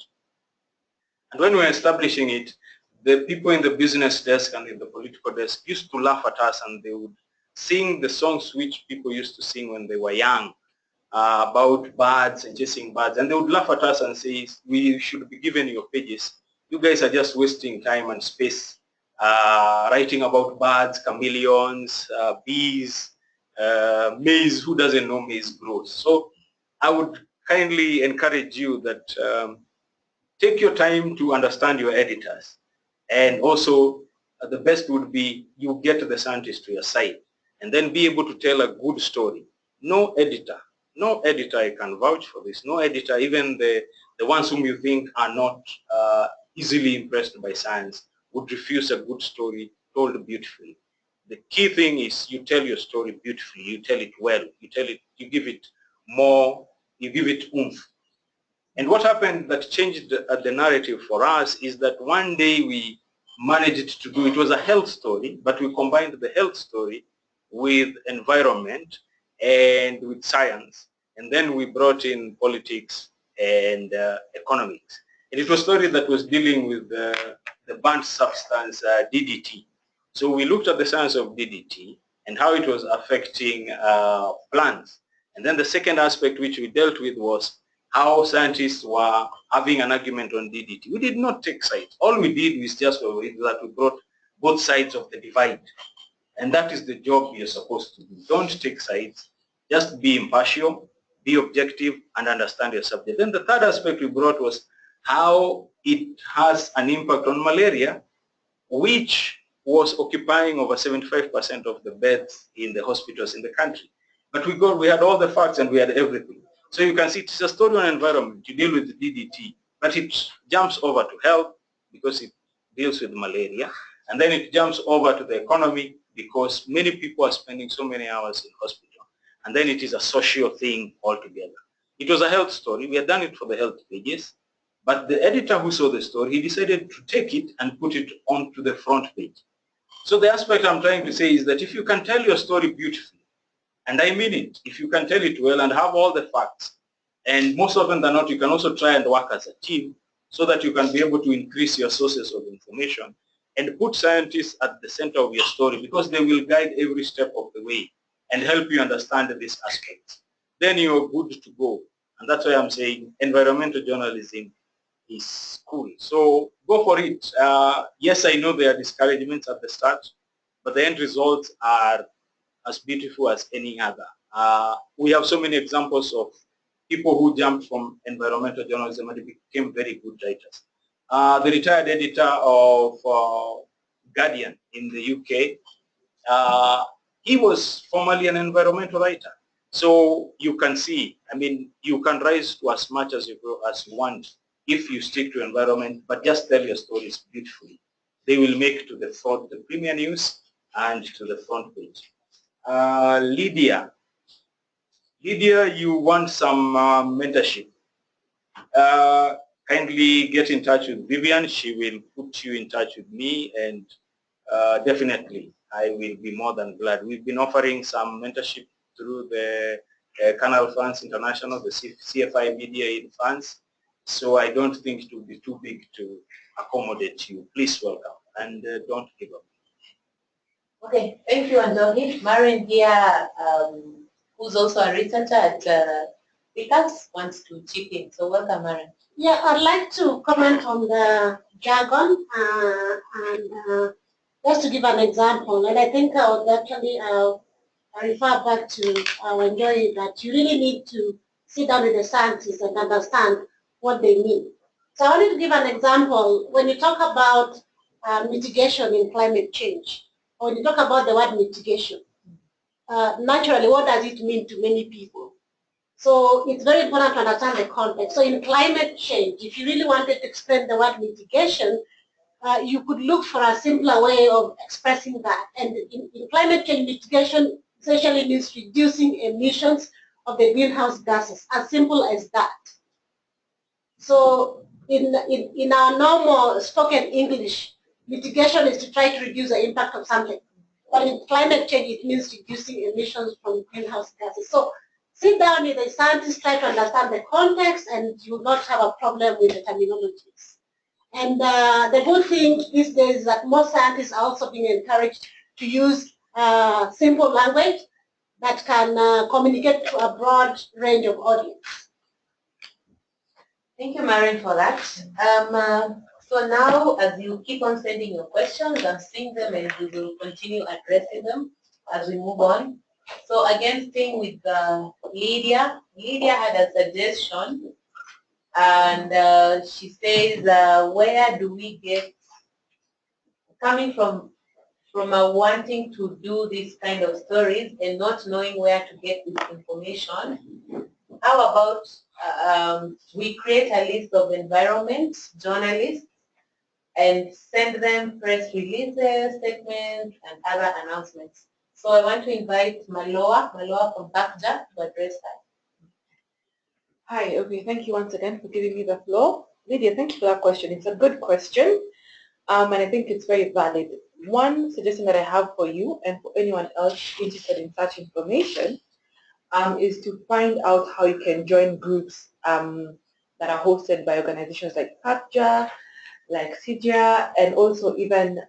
And when we were establishing it, the people in the business desk and in the political desk used to laugh at us, and they would sing the songs which people used to sing when they were young, about birds and chasing birds. And they would laugh at us and say, we should be given your pages. You guys are just wasting time and space writing about birds, chameleons, bees, maize. Who doesn't know maize grows? So I would kindly encourage you that take your time to understand your editors. And also, the best would be you get the scientist to your side and then be able to tell a good story. No editor, I can vouch for this, no editor, even the ones whom you think are not easily impressed by science, would refuse a good story told beautifully. The key thing is you tell your story beautifully, you tell it well, you give it more, you give it oomph. And what happened that changed the narrative for us is that one day we managed to do, it was a health story, but we combined the health story with environment and with science. And then we brought in politics and economics. And it was a story that was dealing with the burnt substance DDT. So we looked at the science of DDT and how it was affecting plants. And then the second aspect which we dealt with was how scientists were having an argument on DDT. We did not take sides. All we did was just that we brought both sides of the divide. And that is the job you're supposed to do. Don't take sides. Just be impartial, be objective, and understand your subject. Then the third aspect we brought was how it has an impact on malaria, which was occupying over 75% of the beds in the hospitals in the country. But we had all the facts and we had everything. So you can see it's a story on environment. You deal with DDT, but it jumps over to health because it deals with malaria. And then it jumps over to the economy because many people are spending so many hours in hospital. And then it is a social thing altogether. It was a health story. We had done it for the health pages. But the editor who saw the story, he decided to take it and put it onto the front page. So the aspect I'm trying to say is that if you can tell your story beautifully, and I mean it, if you can tell it well and have all the facts, and most often than not, you can also try and work as a team so that you can be able to increase your sources of information and put scientists at the center of your story because they will guide every step of the way and help you understand these aspects. Then you're good to go. And that's why I'm saying environmental journalism is cool. So go for it. Yes, I know there are discouragements at the start, but the end results are as beautiful as any other. We have so many examples of people who jumped from environmental journalism and became very good writers. The retired editor of Guardian in the UK, he was formerly an environmental writer. So you can see, I mean, you can rise to as much as you want if you stick to environment, but just tell your stories beautifully. They will make to the front, the premier news, and to the front page. Lydia, you want some mentorship. Kindly get in touch with Vivian. She will put you in touch with me, and definitely I will be more than glad. We've been offering some mentorship through the Canal Funds International, the CFI Media Aid Funds. So I don't think it will be too big to accommodate you. Please welcome, and don't give up. Okay, thank you, Andoni. Marion here, who's also a researcher at CCAFS, wants to chip in. So welcome, Marion. Yeah, I'd like to comment on the jargon and just to give an example. And I think I would actually refer back to enjoy that you really need to sit down with the scientists and understand what they mean. So I wanted to give an example. When you talk about mitigation in climate change, or when you talk about the word mitigation, naturally, what does it mean to many people? So it's very important to understand the context. So in climate change, if you really wanted to explain the word mitigation, you could look for a simpler way of expressing that. And in climate change, mitigation essentially means reducing emissions of the greenhouse gases, as simple as that. So in our normal spoken English, mitigation is to try to reduce the impact of something. But in climate change, it means reducing emissions from greenhouse gases. So sit down with a scientist, try to understand the context, and you will not have a problem with the terminologies. And the good thing these days is that most scientists are also being encouraged to use simple language that can communicate to a broad range of audience. Thank you, Marion, for that. So now, as you keep on sending your questions, I'm seeing them, and we will continue addressing them as we move on. So again, staying with Lydia. Lydia had a suggestion, and she says, where do we get, coming from wanting to do this kind of stories and not knowing where to get this information, how about we create a list of environment journalists and send them press releases, statements, and other announcements. So I want to invite Maloa from PACJA to address that. Hi, okay, thank you once again for giving me the floor. Lydia, thank you for that question. It's a good question, and I think it's very valid. One suggestion that I have for you and for anyone else interested in such information is to find out how you can join groups that are hosted by organizations like PACJA, like CGA, and also even,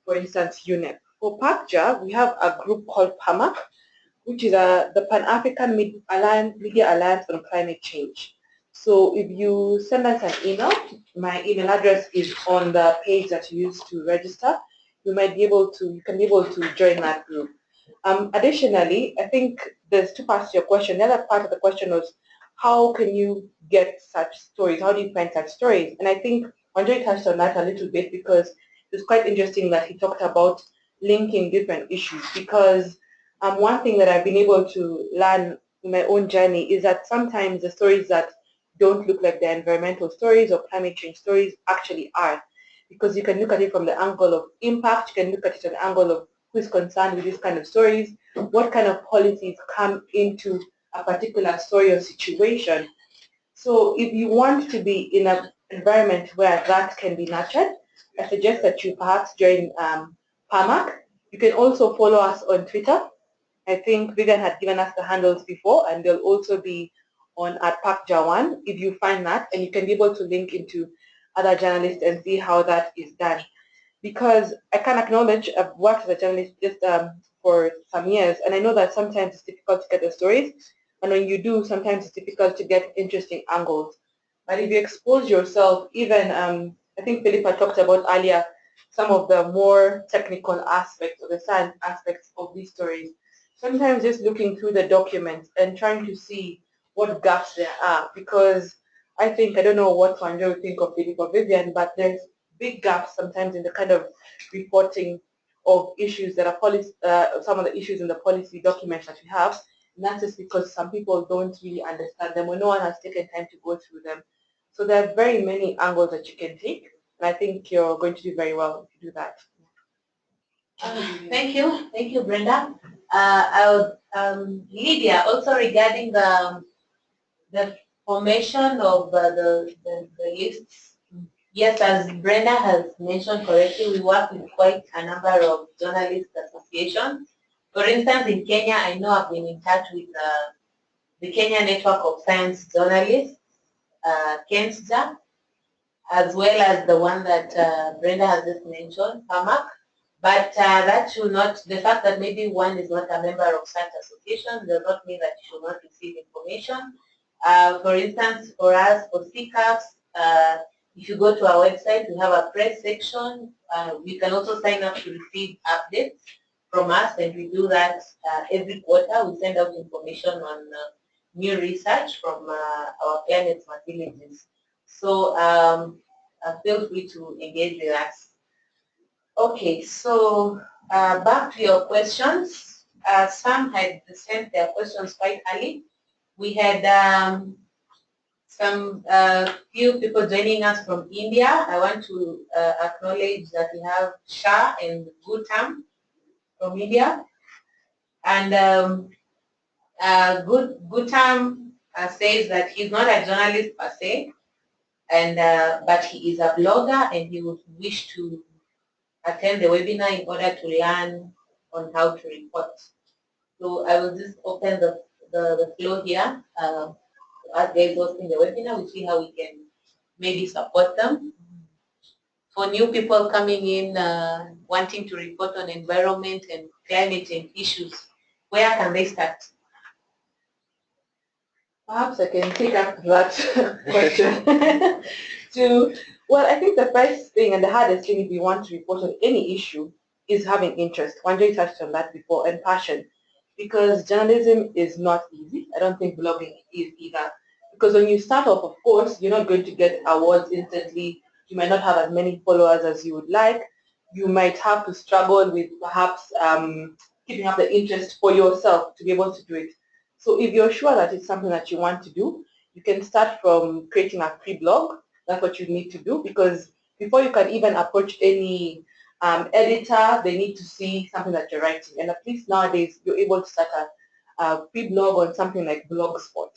for instance, UNEP. For PACJA, we have a group called PAMAC, which is the Pan-African Media Alliance on Climate Change. So if you send us an email, my email address is on the page that you use to register. You can be able to join that group. Additionally, I think there's two parts to your question. The other part of the question was, how can you get such stories? How do you find such stories? And I think Andre touched on that a little bit, because it's quite interesting that he talked about linking different issues, because one thing that I've been able to learn in my own journey is that sometimes the stories that don't look like the environmental stories or climate change stories actually are, because you can look at it from the angle of impact, you can look at it from the angle of who is concerned with these kind of stories, what kind of policies come into a particular story or situation. So if you want to be in an environment where that can be nurtured, I suggest that you perhaps join PAMAC. You can also follow us on Twitter. I think Vivian had given us the handles before, and they'll also be on at PACJA1 if you find that, and you can be able to link into other journalists and see how that is done. Because I can acknowledge I've worked as a journalist just for some years, and I know that sometimes it's difficult to get the stories, and when you do, sometimes it's difficult to get interesting angles. But if you expose yourself, even I think Philippa talked about earlier some of the more technical aspects or the science aspects of these stories. Sometimes just looking through the documents and trying to see what gaps there are, because I don't know what Wanjo would think of Philip or Vivian, but there's big gaps sometimes in the kind of reporting of issues that are some of the issues in the policy documents that we have. And that's just because some people don't really understand them, or no one has taken time to go through them. So there are very many angles that you can take, and I think you're going to do very well if you do that. Thank you, Brenda. Lydia, also regarding the formation of the lists. Yes, as Brenda has mentioned correctly, we work with quite a number of journalist associations. For instance, in Kenya, I know I've been in touch with the Kenya Network of Science Journalists, KENSJA, as well as the one that Brenda has just mentioned, PAMAC. But that should not, the fact that maybe one is not a member of such association does not mean that you should not receive information. For instance, for us, for CCAFS, if you go to our website, we have a press section. You can also sign up to receive updates from us, and we do that every quarter. We send out information on new research from our climate facilities. So feel free to engage with us. Okay, so back to your questions. Some had sent their questions quite early. We had some few people joining us from India. I want to acknowledge that we have Shah and Gutam from India. And Gutam says that he's not a journalist per se, and but he is a blogger, and he would wish to attend the webinar in order to learn on how to report. So I will just open the floor here. As they're hosting the webinar, we see how we can maybe support them. For new people coming in, wanting to report on environment and climate change issues, where can they start? Perhaps I can take up that question. Well, I think the first thing and the hardest thing if you want to report on any issue is having interest. Wanjay touched on that before, and passion. Because journalism is not easy. I don't think blogging is either. Because when you start off, of course, you're not going to get awards instantly. You might not have as many followers as you would like. You might have to struggle with perhaps keeping up the interest for yourself to be able to do it. So if you're sure that it's something that you want to do, you can start from creating a pre-blog. That's what you need to do, because before you can even approach any editor, they need to see something that you're writing. And at least nowadays, you're able to start a pre-blog on something like Blogspot.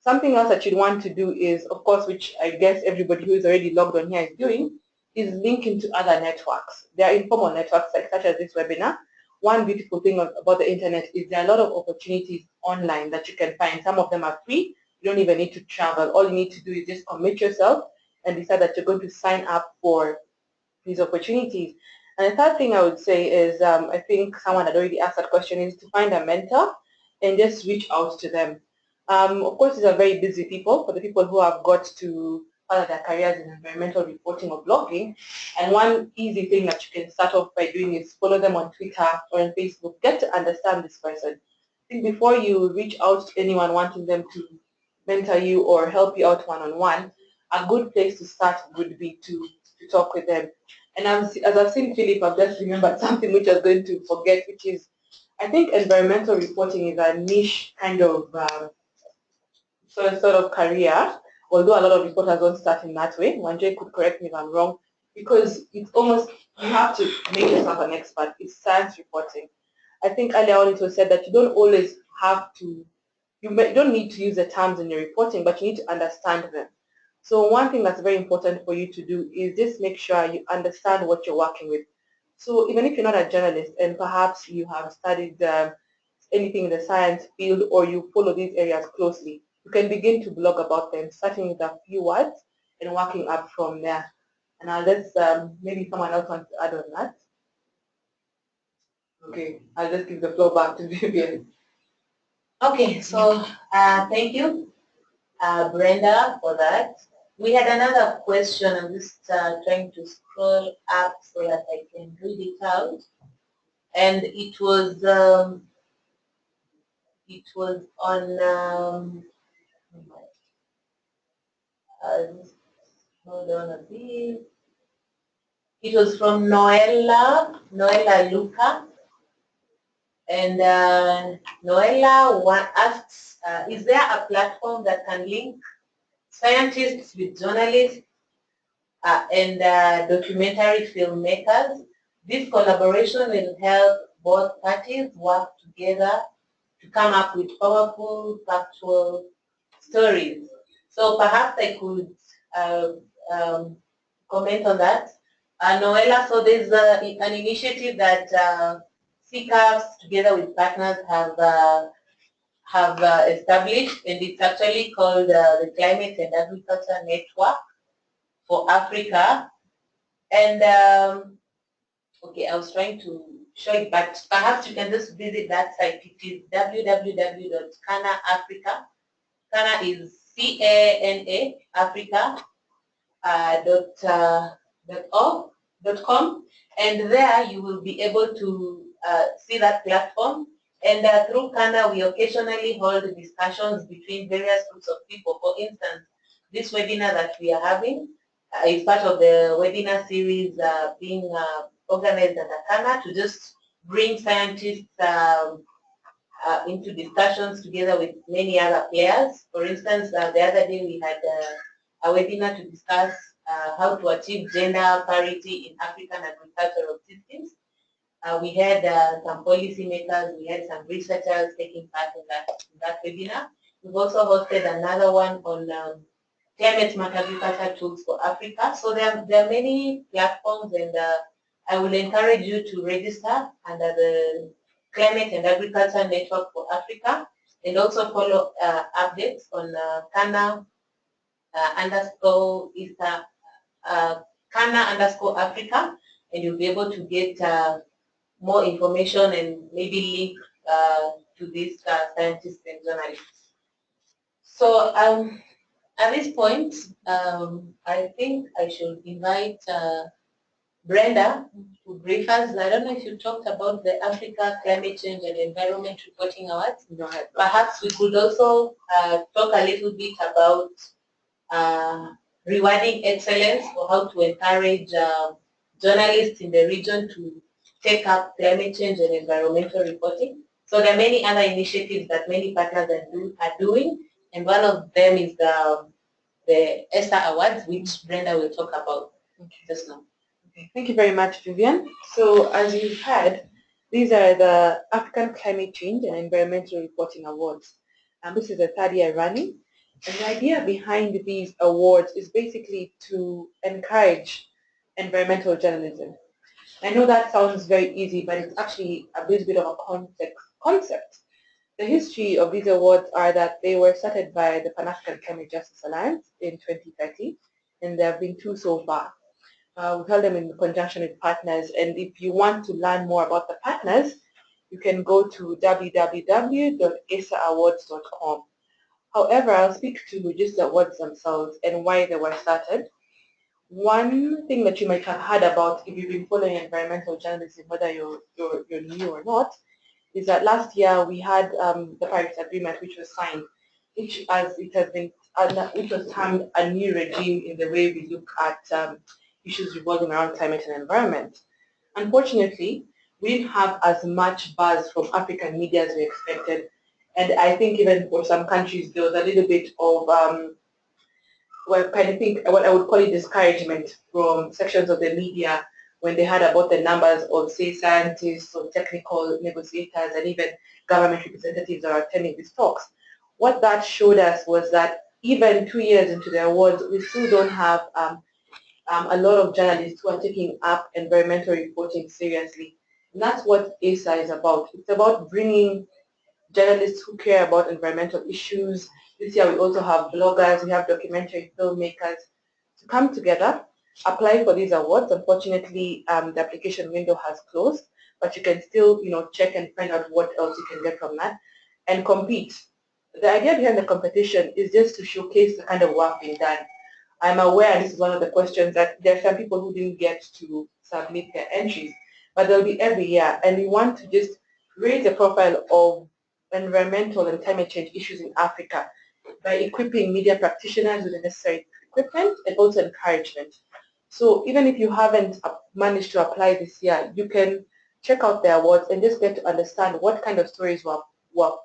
Something else that you'd want to do is, of course, which I guess everybody who is already logged on here is doing, is link into other networks. There are informal networks such as this webinar. One beautiful thing about the internet is there are a lot of opportunities online that you can find. Some of them are free. You don't even need to travel. All you need to do is just commit yourself and decide that you're going to sign up for these opportunities. And the third thing I would say is, I think someone had already asked that question, is to find a mentor and just reach out to them. Of course, these are very busy people, for the people who have got to further their careers in environmental reporting or blogging. And one easy thing that you can start off by doing is follow them on Twitter or on Facebook. Get to understand this person. I think before you reach out to anyone wanting them to mentor you or help you out one-on-one, a good place to start would be to talk with them. And as I've seen Philip, I've just remembered something which I was going to forget, which is, I think environmental reporting is a niche kind of sort of career, although a lot of reporters don't start in that way. Wanjay could correct me if I'm wrong, because it's almost, you have to make yourself an expert. It's science reporting. I think earlier on it was said that you don't always have to, you don't need to use the terms in your reporting, but you need to understand them. So one thing that's very important for you to do is just make sure you understand what you're working with. So even if you're not a journalist and perhaps you have studied anything in the science field or you follow these areas closely, you can begin to blog about them, starting with a few words and working up from there. And I'll just, maybe someone else wants to add on that. Okay, I'll just give the floor back to Vivian. Okay, so thank you, Brenda, for that. We had another question. I'm just trying to scroll up so that I can read it out. And it was on hold on a bit. It was from Noella Luca. And Noella asks, is there a platform that can link scientists with journalists and documentary filmmakers? This collaboration will help both parties work together to come up with powerful, factual stories. So perhaps I could comment on that. Noella, so there's an initiative that CCAFS together with partners have established, and it's actually called the Climate and Agriculture Network for Africa. And okay, I was trying to show it, but perhaps you can just visit that site. It is www.canaafrica. Cana is C-A-N-A, Africa, .com, and there you will be able to see that platform. And through Cana, we occasionally hold discussions between various groups of people. For instance, this webinar that we are having is part of the webinar series being organized under Cana to just bring scientists into discussions together with many other players. For instance, the other day we had a webinar to discuss how to achieve gender parity in African agricultural systems. We had some policymakers, we had some researchers taking part in that webinar. We've also hosted another one on climate smart agriculture tools for Africa. So there are many platforms, and I will encourage you to register under the Climate and Agriculture Network for Africa, and also follow updates on Cana Cana_Africa, and you'll be able to get more information and maybe link to these scientists and journalists. So at this point, I think I should invite Brenda to brief us. I don't know if you talked about the Africa Climate Change and Environment Reporting Awards. Go ahead. Perhaps we could also talk a little bit about rewarding excellence, or how to encourage journalists in the region to take up climate change and environmental reporting. So there are many other initiatives that many partners are doing, and one of them is the ESSA Awards, which Brenda will talk about just now. Okay. Thank you very much, Vivian. So as you've heard, these are the African Climate Change and Environmental Reporting Awards. And this is the third year running. And the idea behind these awards is basically to encourage environmental journalism. I know that sounds very easy, but it's actually a little bit of a complex concept. The history of these awards are that they were started by the Pan-African Climate Justice Alliance in 2030, and there have been two so far. We held them in conjunction with partners, and if you want to learn more about the partners, you can go to www.esaawards.com. However, I'll speak to just the awards themselves and why they were started. One thing that you might have heard about if you've been following environmental journalism, whether you're new or not, is that last year we had the Paris Agreement, which was signed, which was termed a new regime in the way we look at issues revolving around climate and environment. Unfortunately, we didn't have as much buzz from African media as we expected, and I think even for some countries there was a little bit of what I would call it discouragement from sections of the media when they heard about the numbers of, say, scientists or technical negotiators and even government representatives that are attending these talks. What that showed us was that even 2 years into the awards, we still don't have a lot of journalists who are taking up environmental reporting seriously. And that's what ESA is about. It's about bringing journalists who care about environmental issues. This year we also have bloggers, we have documentary filmmakers to come together, apply for these awards. Unfortunately, the application window has closed, but you can still check and find out what else you can get from that and compete. The idea behind the competition is just to showcase the kind of work being done. I'm aware, and this is one of the questions, that there are some people who didn't get to submit their entries, but they'll be every year, and we want to just raise the profile of environmental and climate change issues in Africa by equipping media practitioners with the necessary equipment and also encouragement. So even if you haven't managed to apply this year, you can check out the awards and just get to understand what kind of stories were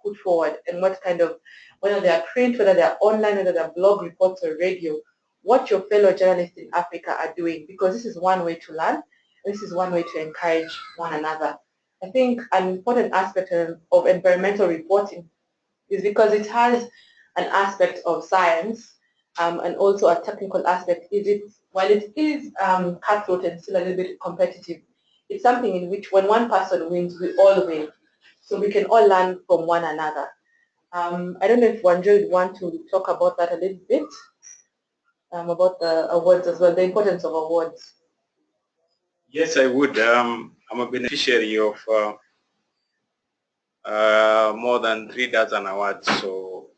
put forward and what kind of, whether they are print, whether they are online, whether they are blog reports or radio, what your fellow journalists in Africa are doing, because this is one way to learn. This is one way to encourage one another. I think an important aspect of environmental reporting is because it has an aspect of science and also a technical aspect. While it is cutthroat and still a little bit competitive, it's something in which when one person wins, we all win. So we can all learn from one another. I don't know if Wanjo would want to talk about that a little bit, about the awards as well, the importance of awards. Yes, I would. I'm a beneficiary of more than 3 dozen awards. So,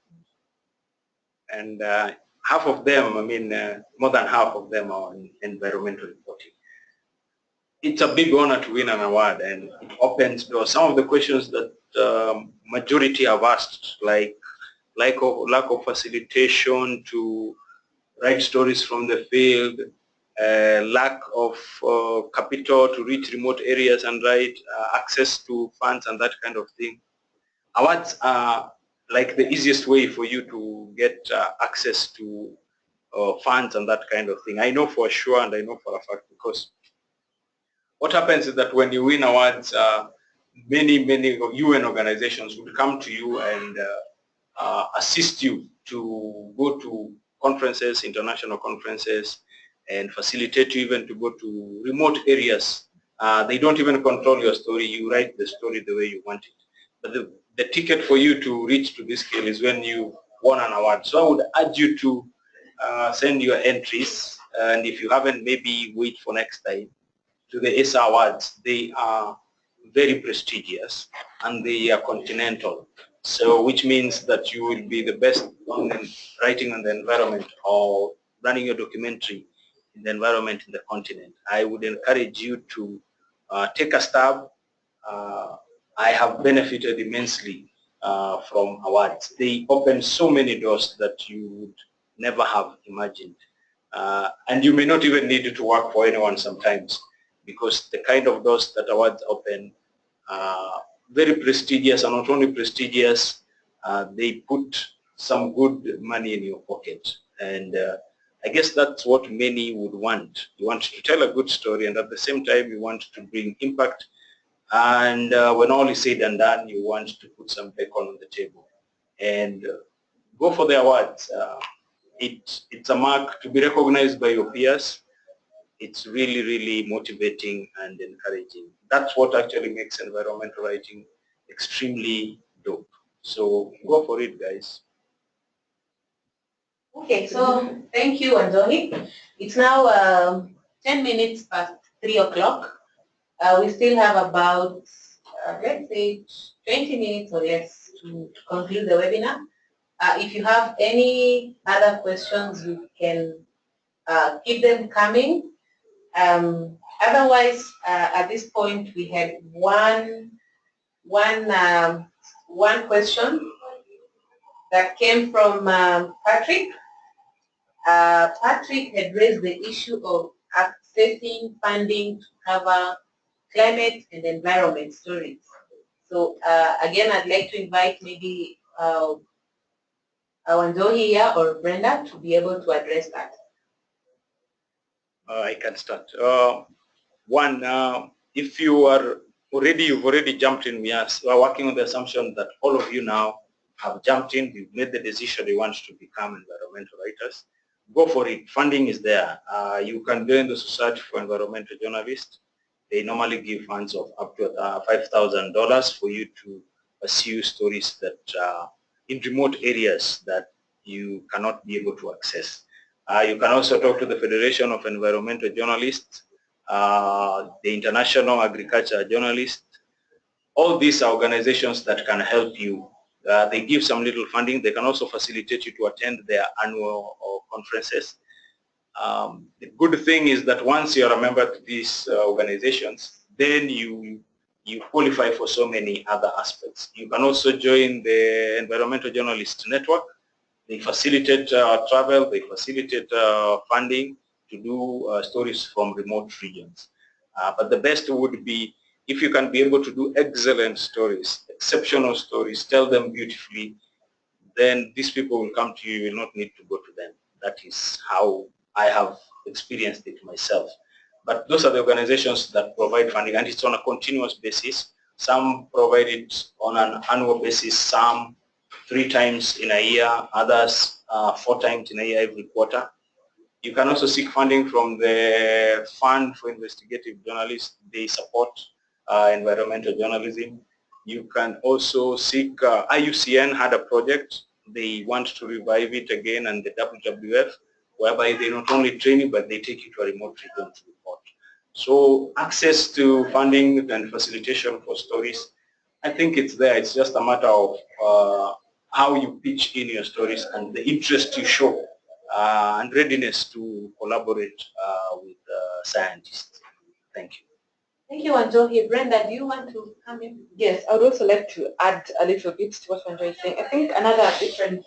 and half of them, more than half of them are in environmental reporting. It's a big honor to win an award, and it opens doors. Some of the questions that majority have asked, like lack of facilitation to write stories from the field, lack of capital to reach remote areas and write, access to funds and that kind of thing. Awards are like the easiest way for you to get access to funds and that kind of thing. I know for sure, and I know for a fact, because what happens is that when you win awards, many UN organizations would come to you and assist you to go to conferences, international conferences, and facilitate you even to go to remote areas. They don't even control your story. You write the story the way you want it. But the ticket for you to reach to this scale is when you won an award. So I would urge you to send your entries, and if you haven't, maybe wait for next time, to the ESA awards. They are very prestigious and they are continental. So which means that you will be the best on writing on the environment or running your documentary in the environment in the continent. I would encourage you to take a stab. I have benefited immensely from awards. They open so many doors that you would never have imagined. And you may not even need to work for anyone sometimes, because the kind of doors that awards open are very prestigious, and not only prestigious, they put some good money in your pocket. And I guess that's what many would want. You want to tell a good story, and at the same time you want to bring impact. And when all is said and done, you want to put some bacon on the table. And go for the awards. It's a mark to be recognized by your peers. It's really motivating and encouraging. That's what actually makes environmental writing extremely dope. So go for it, guys. Okay, so thank you, Anjoni. It's now 10 minutes past 3 o'clock. We still have about, let's say, 20 minutes or less to conclude the webinar. If you have any other questions, you can keep them coming. Otherwise, at this point, we had one question that came from Patrick. Patrick had raised the issue of accessing funding to cover climate and environment stories. So again, I'd like to invite maybe Wanjohi here or Brenda to be able to address that. I can start. One, if you've already jumped in. We are working on the assumption that all of you now have jumped in. You've made the decision you want to become environmental writers. Go for it. Funding is there. You can join the Society for Environmental Journalists. They normally give funds of up to $5,000 for you to pursue stories that in remote areas that you cannot be able to access. You can also talk to the Federation of Environmental Journalists, the International Agriculture Journalists. All these are organizations that can help you. They give some little funding. They can also facilitate you to attend their annual conferences. The good thing is that once you are a member of these organizations, then you qualify for so many other aspects. You can also join the Environmental Journalist Network. They facilitate travel, they facilitate funding to do stories from remote regions. But the best would be if you can be able to do excellent stories, exceptional stories, tell them beautifully, then these people will come to you. You will not need to go to them. That is how I have experienced it myself. But those are the organizations that provide funding, and it's on a continuous basis. Some provide it on an annual basis, some 3 times in a year, others 4 times in a year every quarter. You can also seek funding from the Fund for Investigative Journalists. They support environmental journalism. You can also seek, IUCN had a project. They want to revive it again, and the WWF, whereby they not only train you, but they take you to a remote region to report. So access to funding and facilitation for stories, I think it's there. It's just a matter of how you pitch in your stories and the interest you show and readiness to collaborate with scientists. Thank you. Thank you, Wanjohi. Brenda, do you want to come in? Yes, I would also like to add a little bit to what Wanjohi is saying. I think another different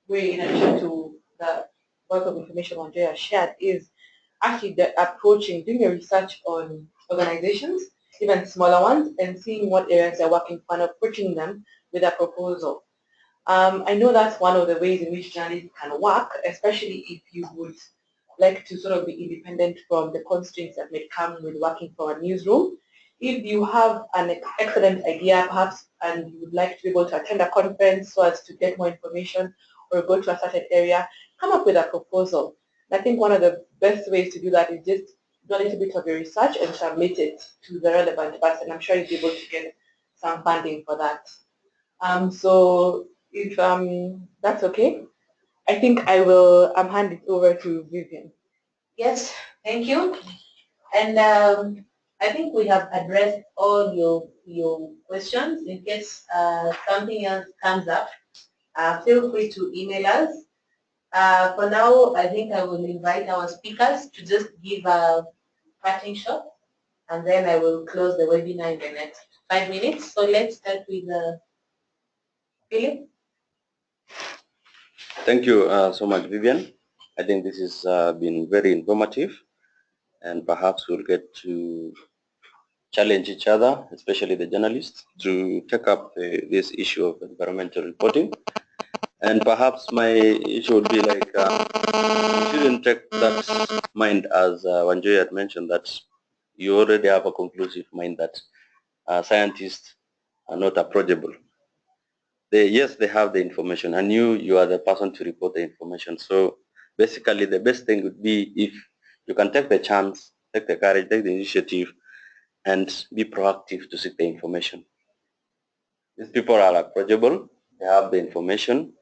way, in addition to the wealth of information Wanjohi has shared, is actually doing your research on organizations, even smaller ones, and seeing what areas they're working for and approaching them with a proposal. I know that's one of the ways in which journalism can work, especially if you would like to sort of be independent from the constraints that may come with working for a newsroom. If you have an excellent idea, perhaps, and you would like to be able to attend a conference so as to get more information or go to a certain area, come up with a proposal. I think one of the best ways to do that is just do a little bit of your research and submit it to the relevant person. I'm sure you'll be able to get some funding for that. So if that's okay, I think I will hand it over to Vivian. Yes, thank you. And I think we have addressed all your questions. In case something else comes up, feel free to email us. For now, I think I will invite our speakers to just give a parting shot, and then I will close the webinar in the next 5 minutes. So let's start with Philip. Thank you so much, Vivian. I think this has been very informative, and perhaps we'll get to challenge each other, especially the journalists, to take up this issue of environmental reporting. And perhaps my issue would be like, you shouldn't take that mind as Wanjohi had mentioned, that you already have a conclusive mind that scientists are not approachable. Yes, they have the information, and you are the person to report the information. So basically, the best thing would be if you can take the chance, take the courage, take the initiative, and be proactive to seek the information. These people are approachable, they have the information.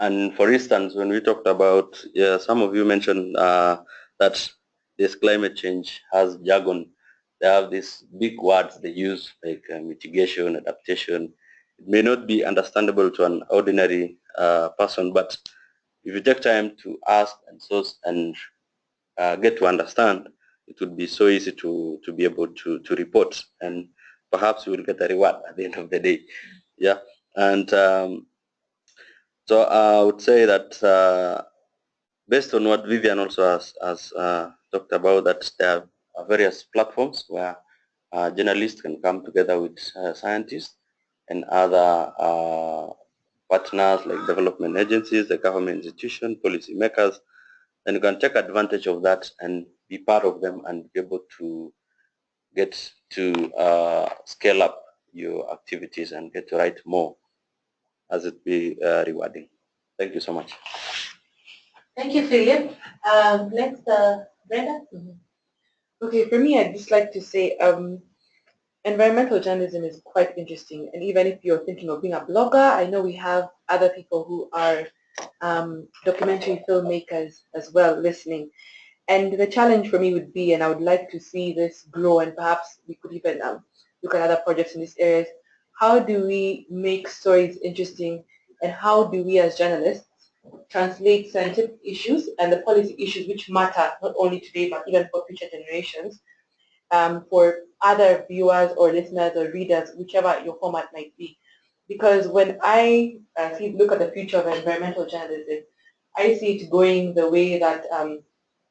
And for instance, when we talked about, some of you mentioned that this climate change has jargon. They have these big words they use, like mitigation, adaptation. It may not be understandable to an ordinary person, but if you take time to ask and source and get to understand, it would be so easy to be able to report, and perhaps we will get a reward at the end of the day. Yeah, and so I would say that based on what Vivian also has talked about, that there are various platforms where journalists can come together with scientists and other partners like development agencies, the government institution, policy makers, and you can take advantage of that and be part of them and be able to get to scale up your activities and get to write more as it be rewarding. Thank you so much. Thank you, Philip. Next, Brenda. Okay, for me, I'd just like to say environmental journalism is quite interesting. And even if you're thinking of being a blogger, I know we have other people who are documentary filmmakers as well listening. And the challenge for me would be, and I would like to see this grow, and perhaps we could even look at other projects in these areas, how do we make stories interesting, and how do we as journalists translate scientific issues and the policy issues which matter not only today but even for future generations for other viewers or listeners or readers, whichever your format might be. because when I look at the future of environmental journalism, I see it going the way that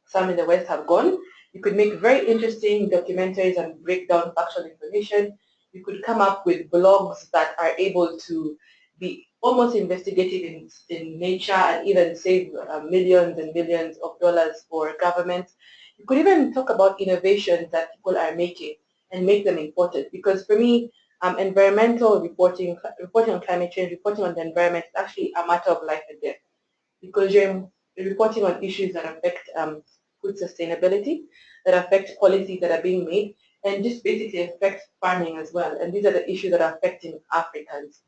some in the West have gone. You could make very interesting documentaries and break down factual information. You could come up with blogs that are able to be almost investigative in nature and even save millions and millions of dollars for governments. You could even talk about innovations that people are making and make them important. Because for me, environmental reporting on climate change, reporting on the environment is actually a matter of life and death, because you're reporting on issues that affect food sustainability, that affect policies that are being made, and just basically affect farming as well. And these are the issues that are affecting Africans.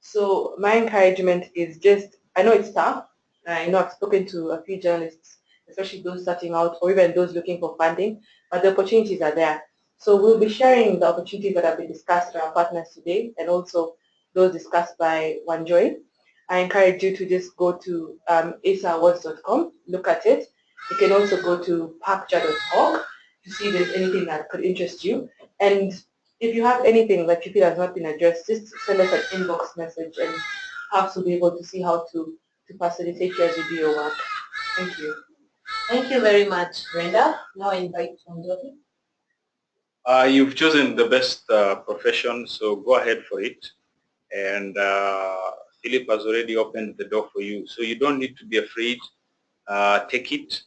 So my encouragement is just, I know it's tough. I know I've spoken to a few journalists, especially those starting out or even those looking for funding, but the opportunities are there. So we'll be sharing the opportunities that have been discussed with our partners today and also those discussed by Wanjoy. I encourage you to just go to asaawards.com, look at it. You can also go to parkja.org to see if there's anything that could interest you. And if you have anything that you feel has not been addressed, just send us an inbox message and perhaps we'll be able to see how to facilitate you as you do your work. Thank you. Thank you very much, Brenda. Now I invite Njoki. You've chosen the best profession, so go ahead for it. And Philip has already opened the door for you, so you don't need to be afraid. Take it.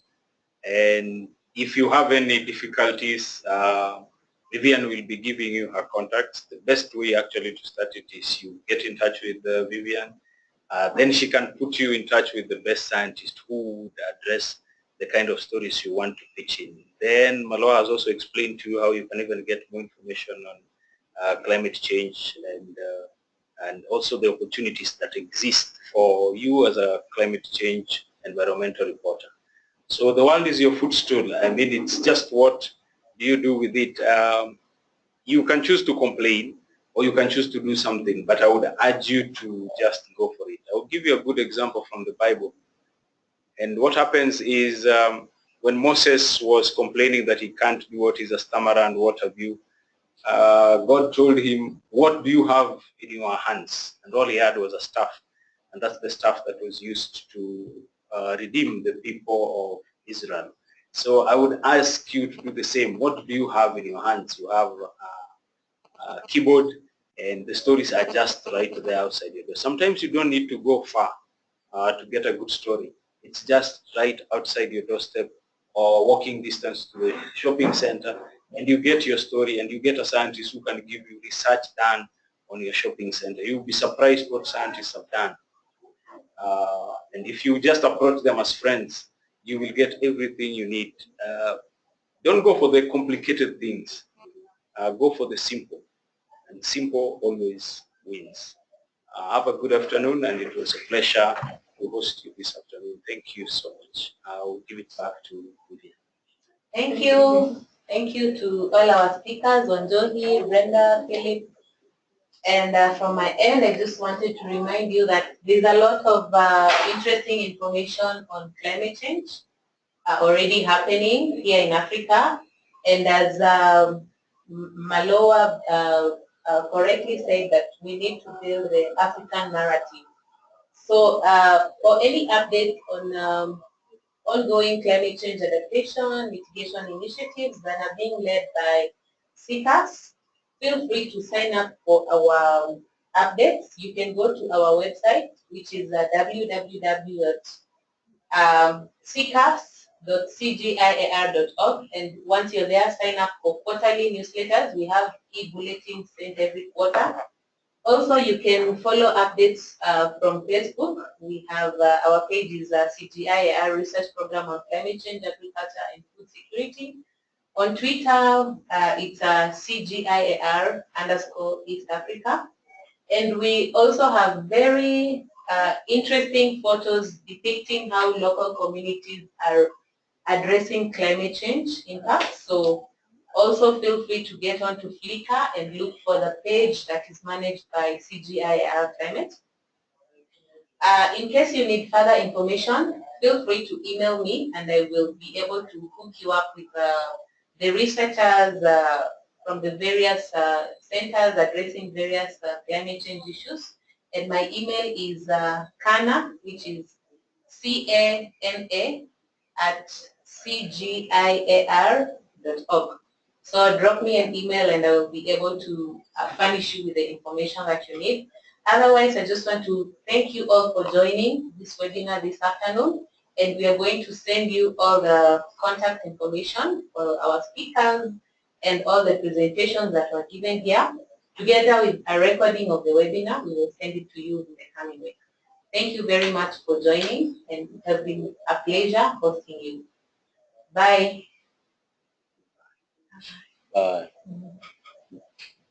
And if you have any difficulties, Vivian will be giving you her contacts. The best way actually to start it is you get in touch with Vivian. Then she can put you in touch with the best scientist who would address the kind of stories you want to pitch in. Then Maloa has also explained to you how you can even get more information on climate change and also the opportunities that exist for you as a climate change environmental reporter. So the world is your footstool. I mean, it's just what do you do with it. You can choose to complain or you can choose to do something, but I would urge you to just go for it. I'll give you a good example from the Bible. And what happens is when Moses was complaining that he can't do what, he's a stammerer and what have you, God told him, what do you have in your hands? And all he had was a staff. And that's the staff that was used to redeem the people of Israel. So I would ask you to do the same. What do you have in your hands? You have a keyboard and the stories are just right there outside your door. Sometimes you don't need to go far to get a good story. It's just right outside your doorstep or walking distance to the shopping center, and you get your story and you get a scientist who can give you research done on your shopping center. You'll be surprised what scientists have done. And if you just approach them as friends, you will get everything you need. Don't go for the complicated things. Go for the simple. And simple always wins. Have a good afternoon, and it was a pleasure to host you this afternoon. Thank you so much. I'll give it back to Vivian. Thank you. Thank you to all our speakers, Wanjohi, Brenda, Philip. And from my end, I just wanted to remind you that there's a lot of interesting information on climate change already happening here in Africa. And as Maloa correctly said, that we need to build the African narrative. So for any update on ongoing climate change adaptation, mitigation initiatives that are being led by CCAFS, feel free to sign up for our updates. You can go to our website, which is www.ccafs.cgiar.org, and once you're there, sign up for quarterly newsletters. We have e-bulletins sent every quarter. Also, you can follow updates from Facebook. We have our page is CGIAR Research Program on Climate Change, Agriculture and Food Security. On Twitter, it's CGIAR_East Africa. And we also have very interesting photos depicting how local communities are addressing climate change impacts. So also feel free to get onto Flickr and look for the page that is managed by CGIAR Climate. In case you need further information, feel free to email me and I will be able to hook you up with the researchers from the various centers addressing various climate change issues. And my email is Kana, which is CANA @cgiar.org. So drop me an email and I will be able to furnish you with the information that you need. Otherwise, I just want to thank you all for joining this webinar this afternoon. And we are going to send you all the contact information for our speakers and all the presentations that were given here. Together with a recording of the webinar, we will send it to you in the coming week. Thank you very much for joining, and it has been a pleasure hosting you. Bye. Bye.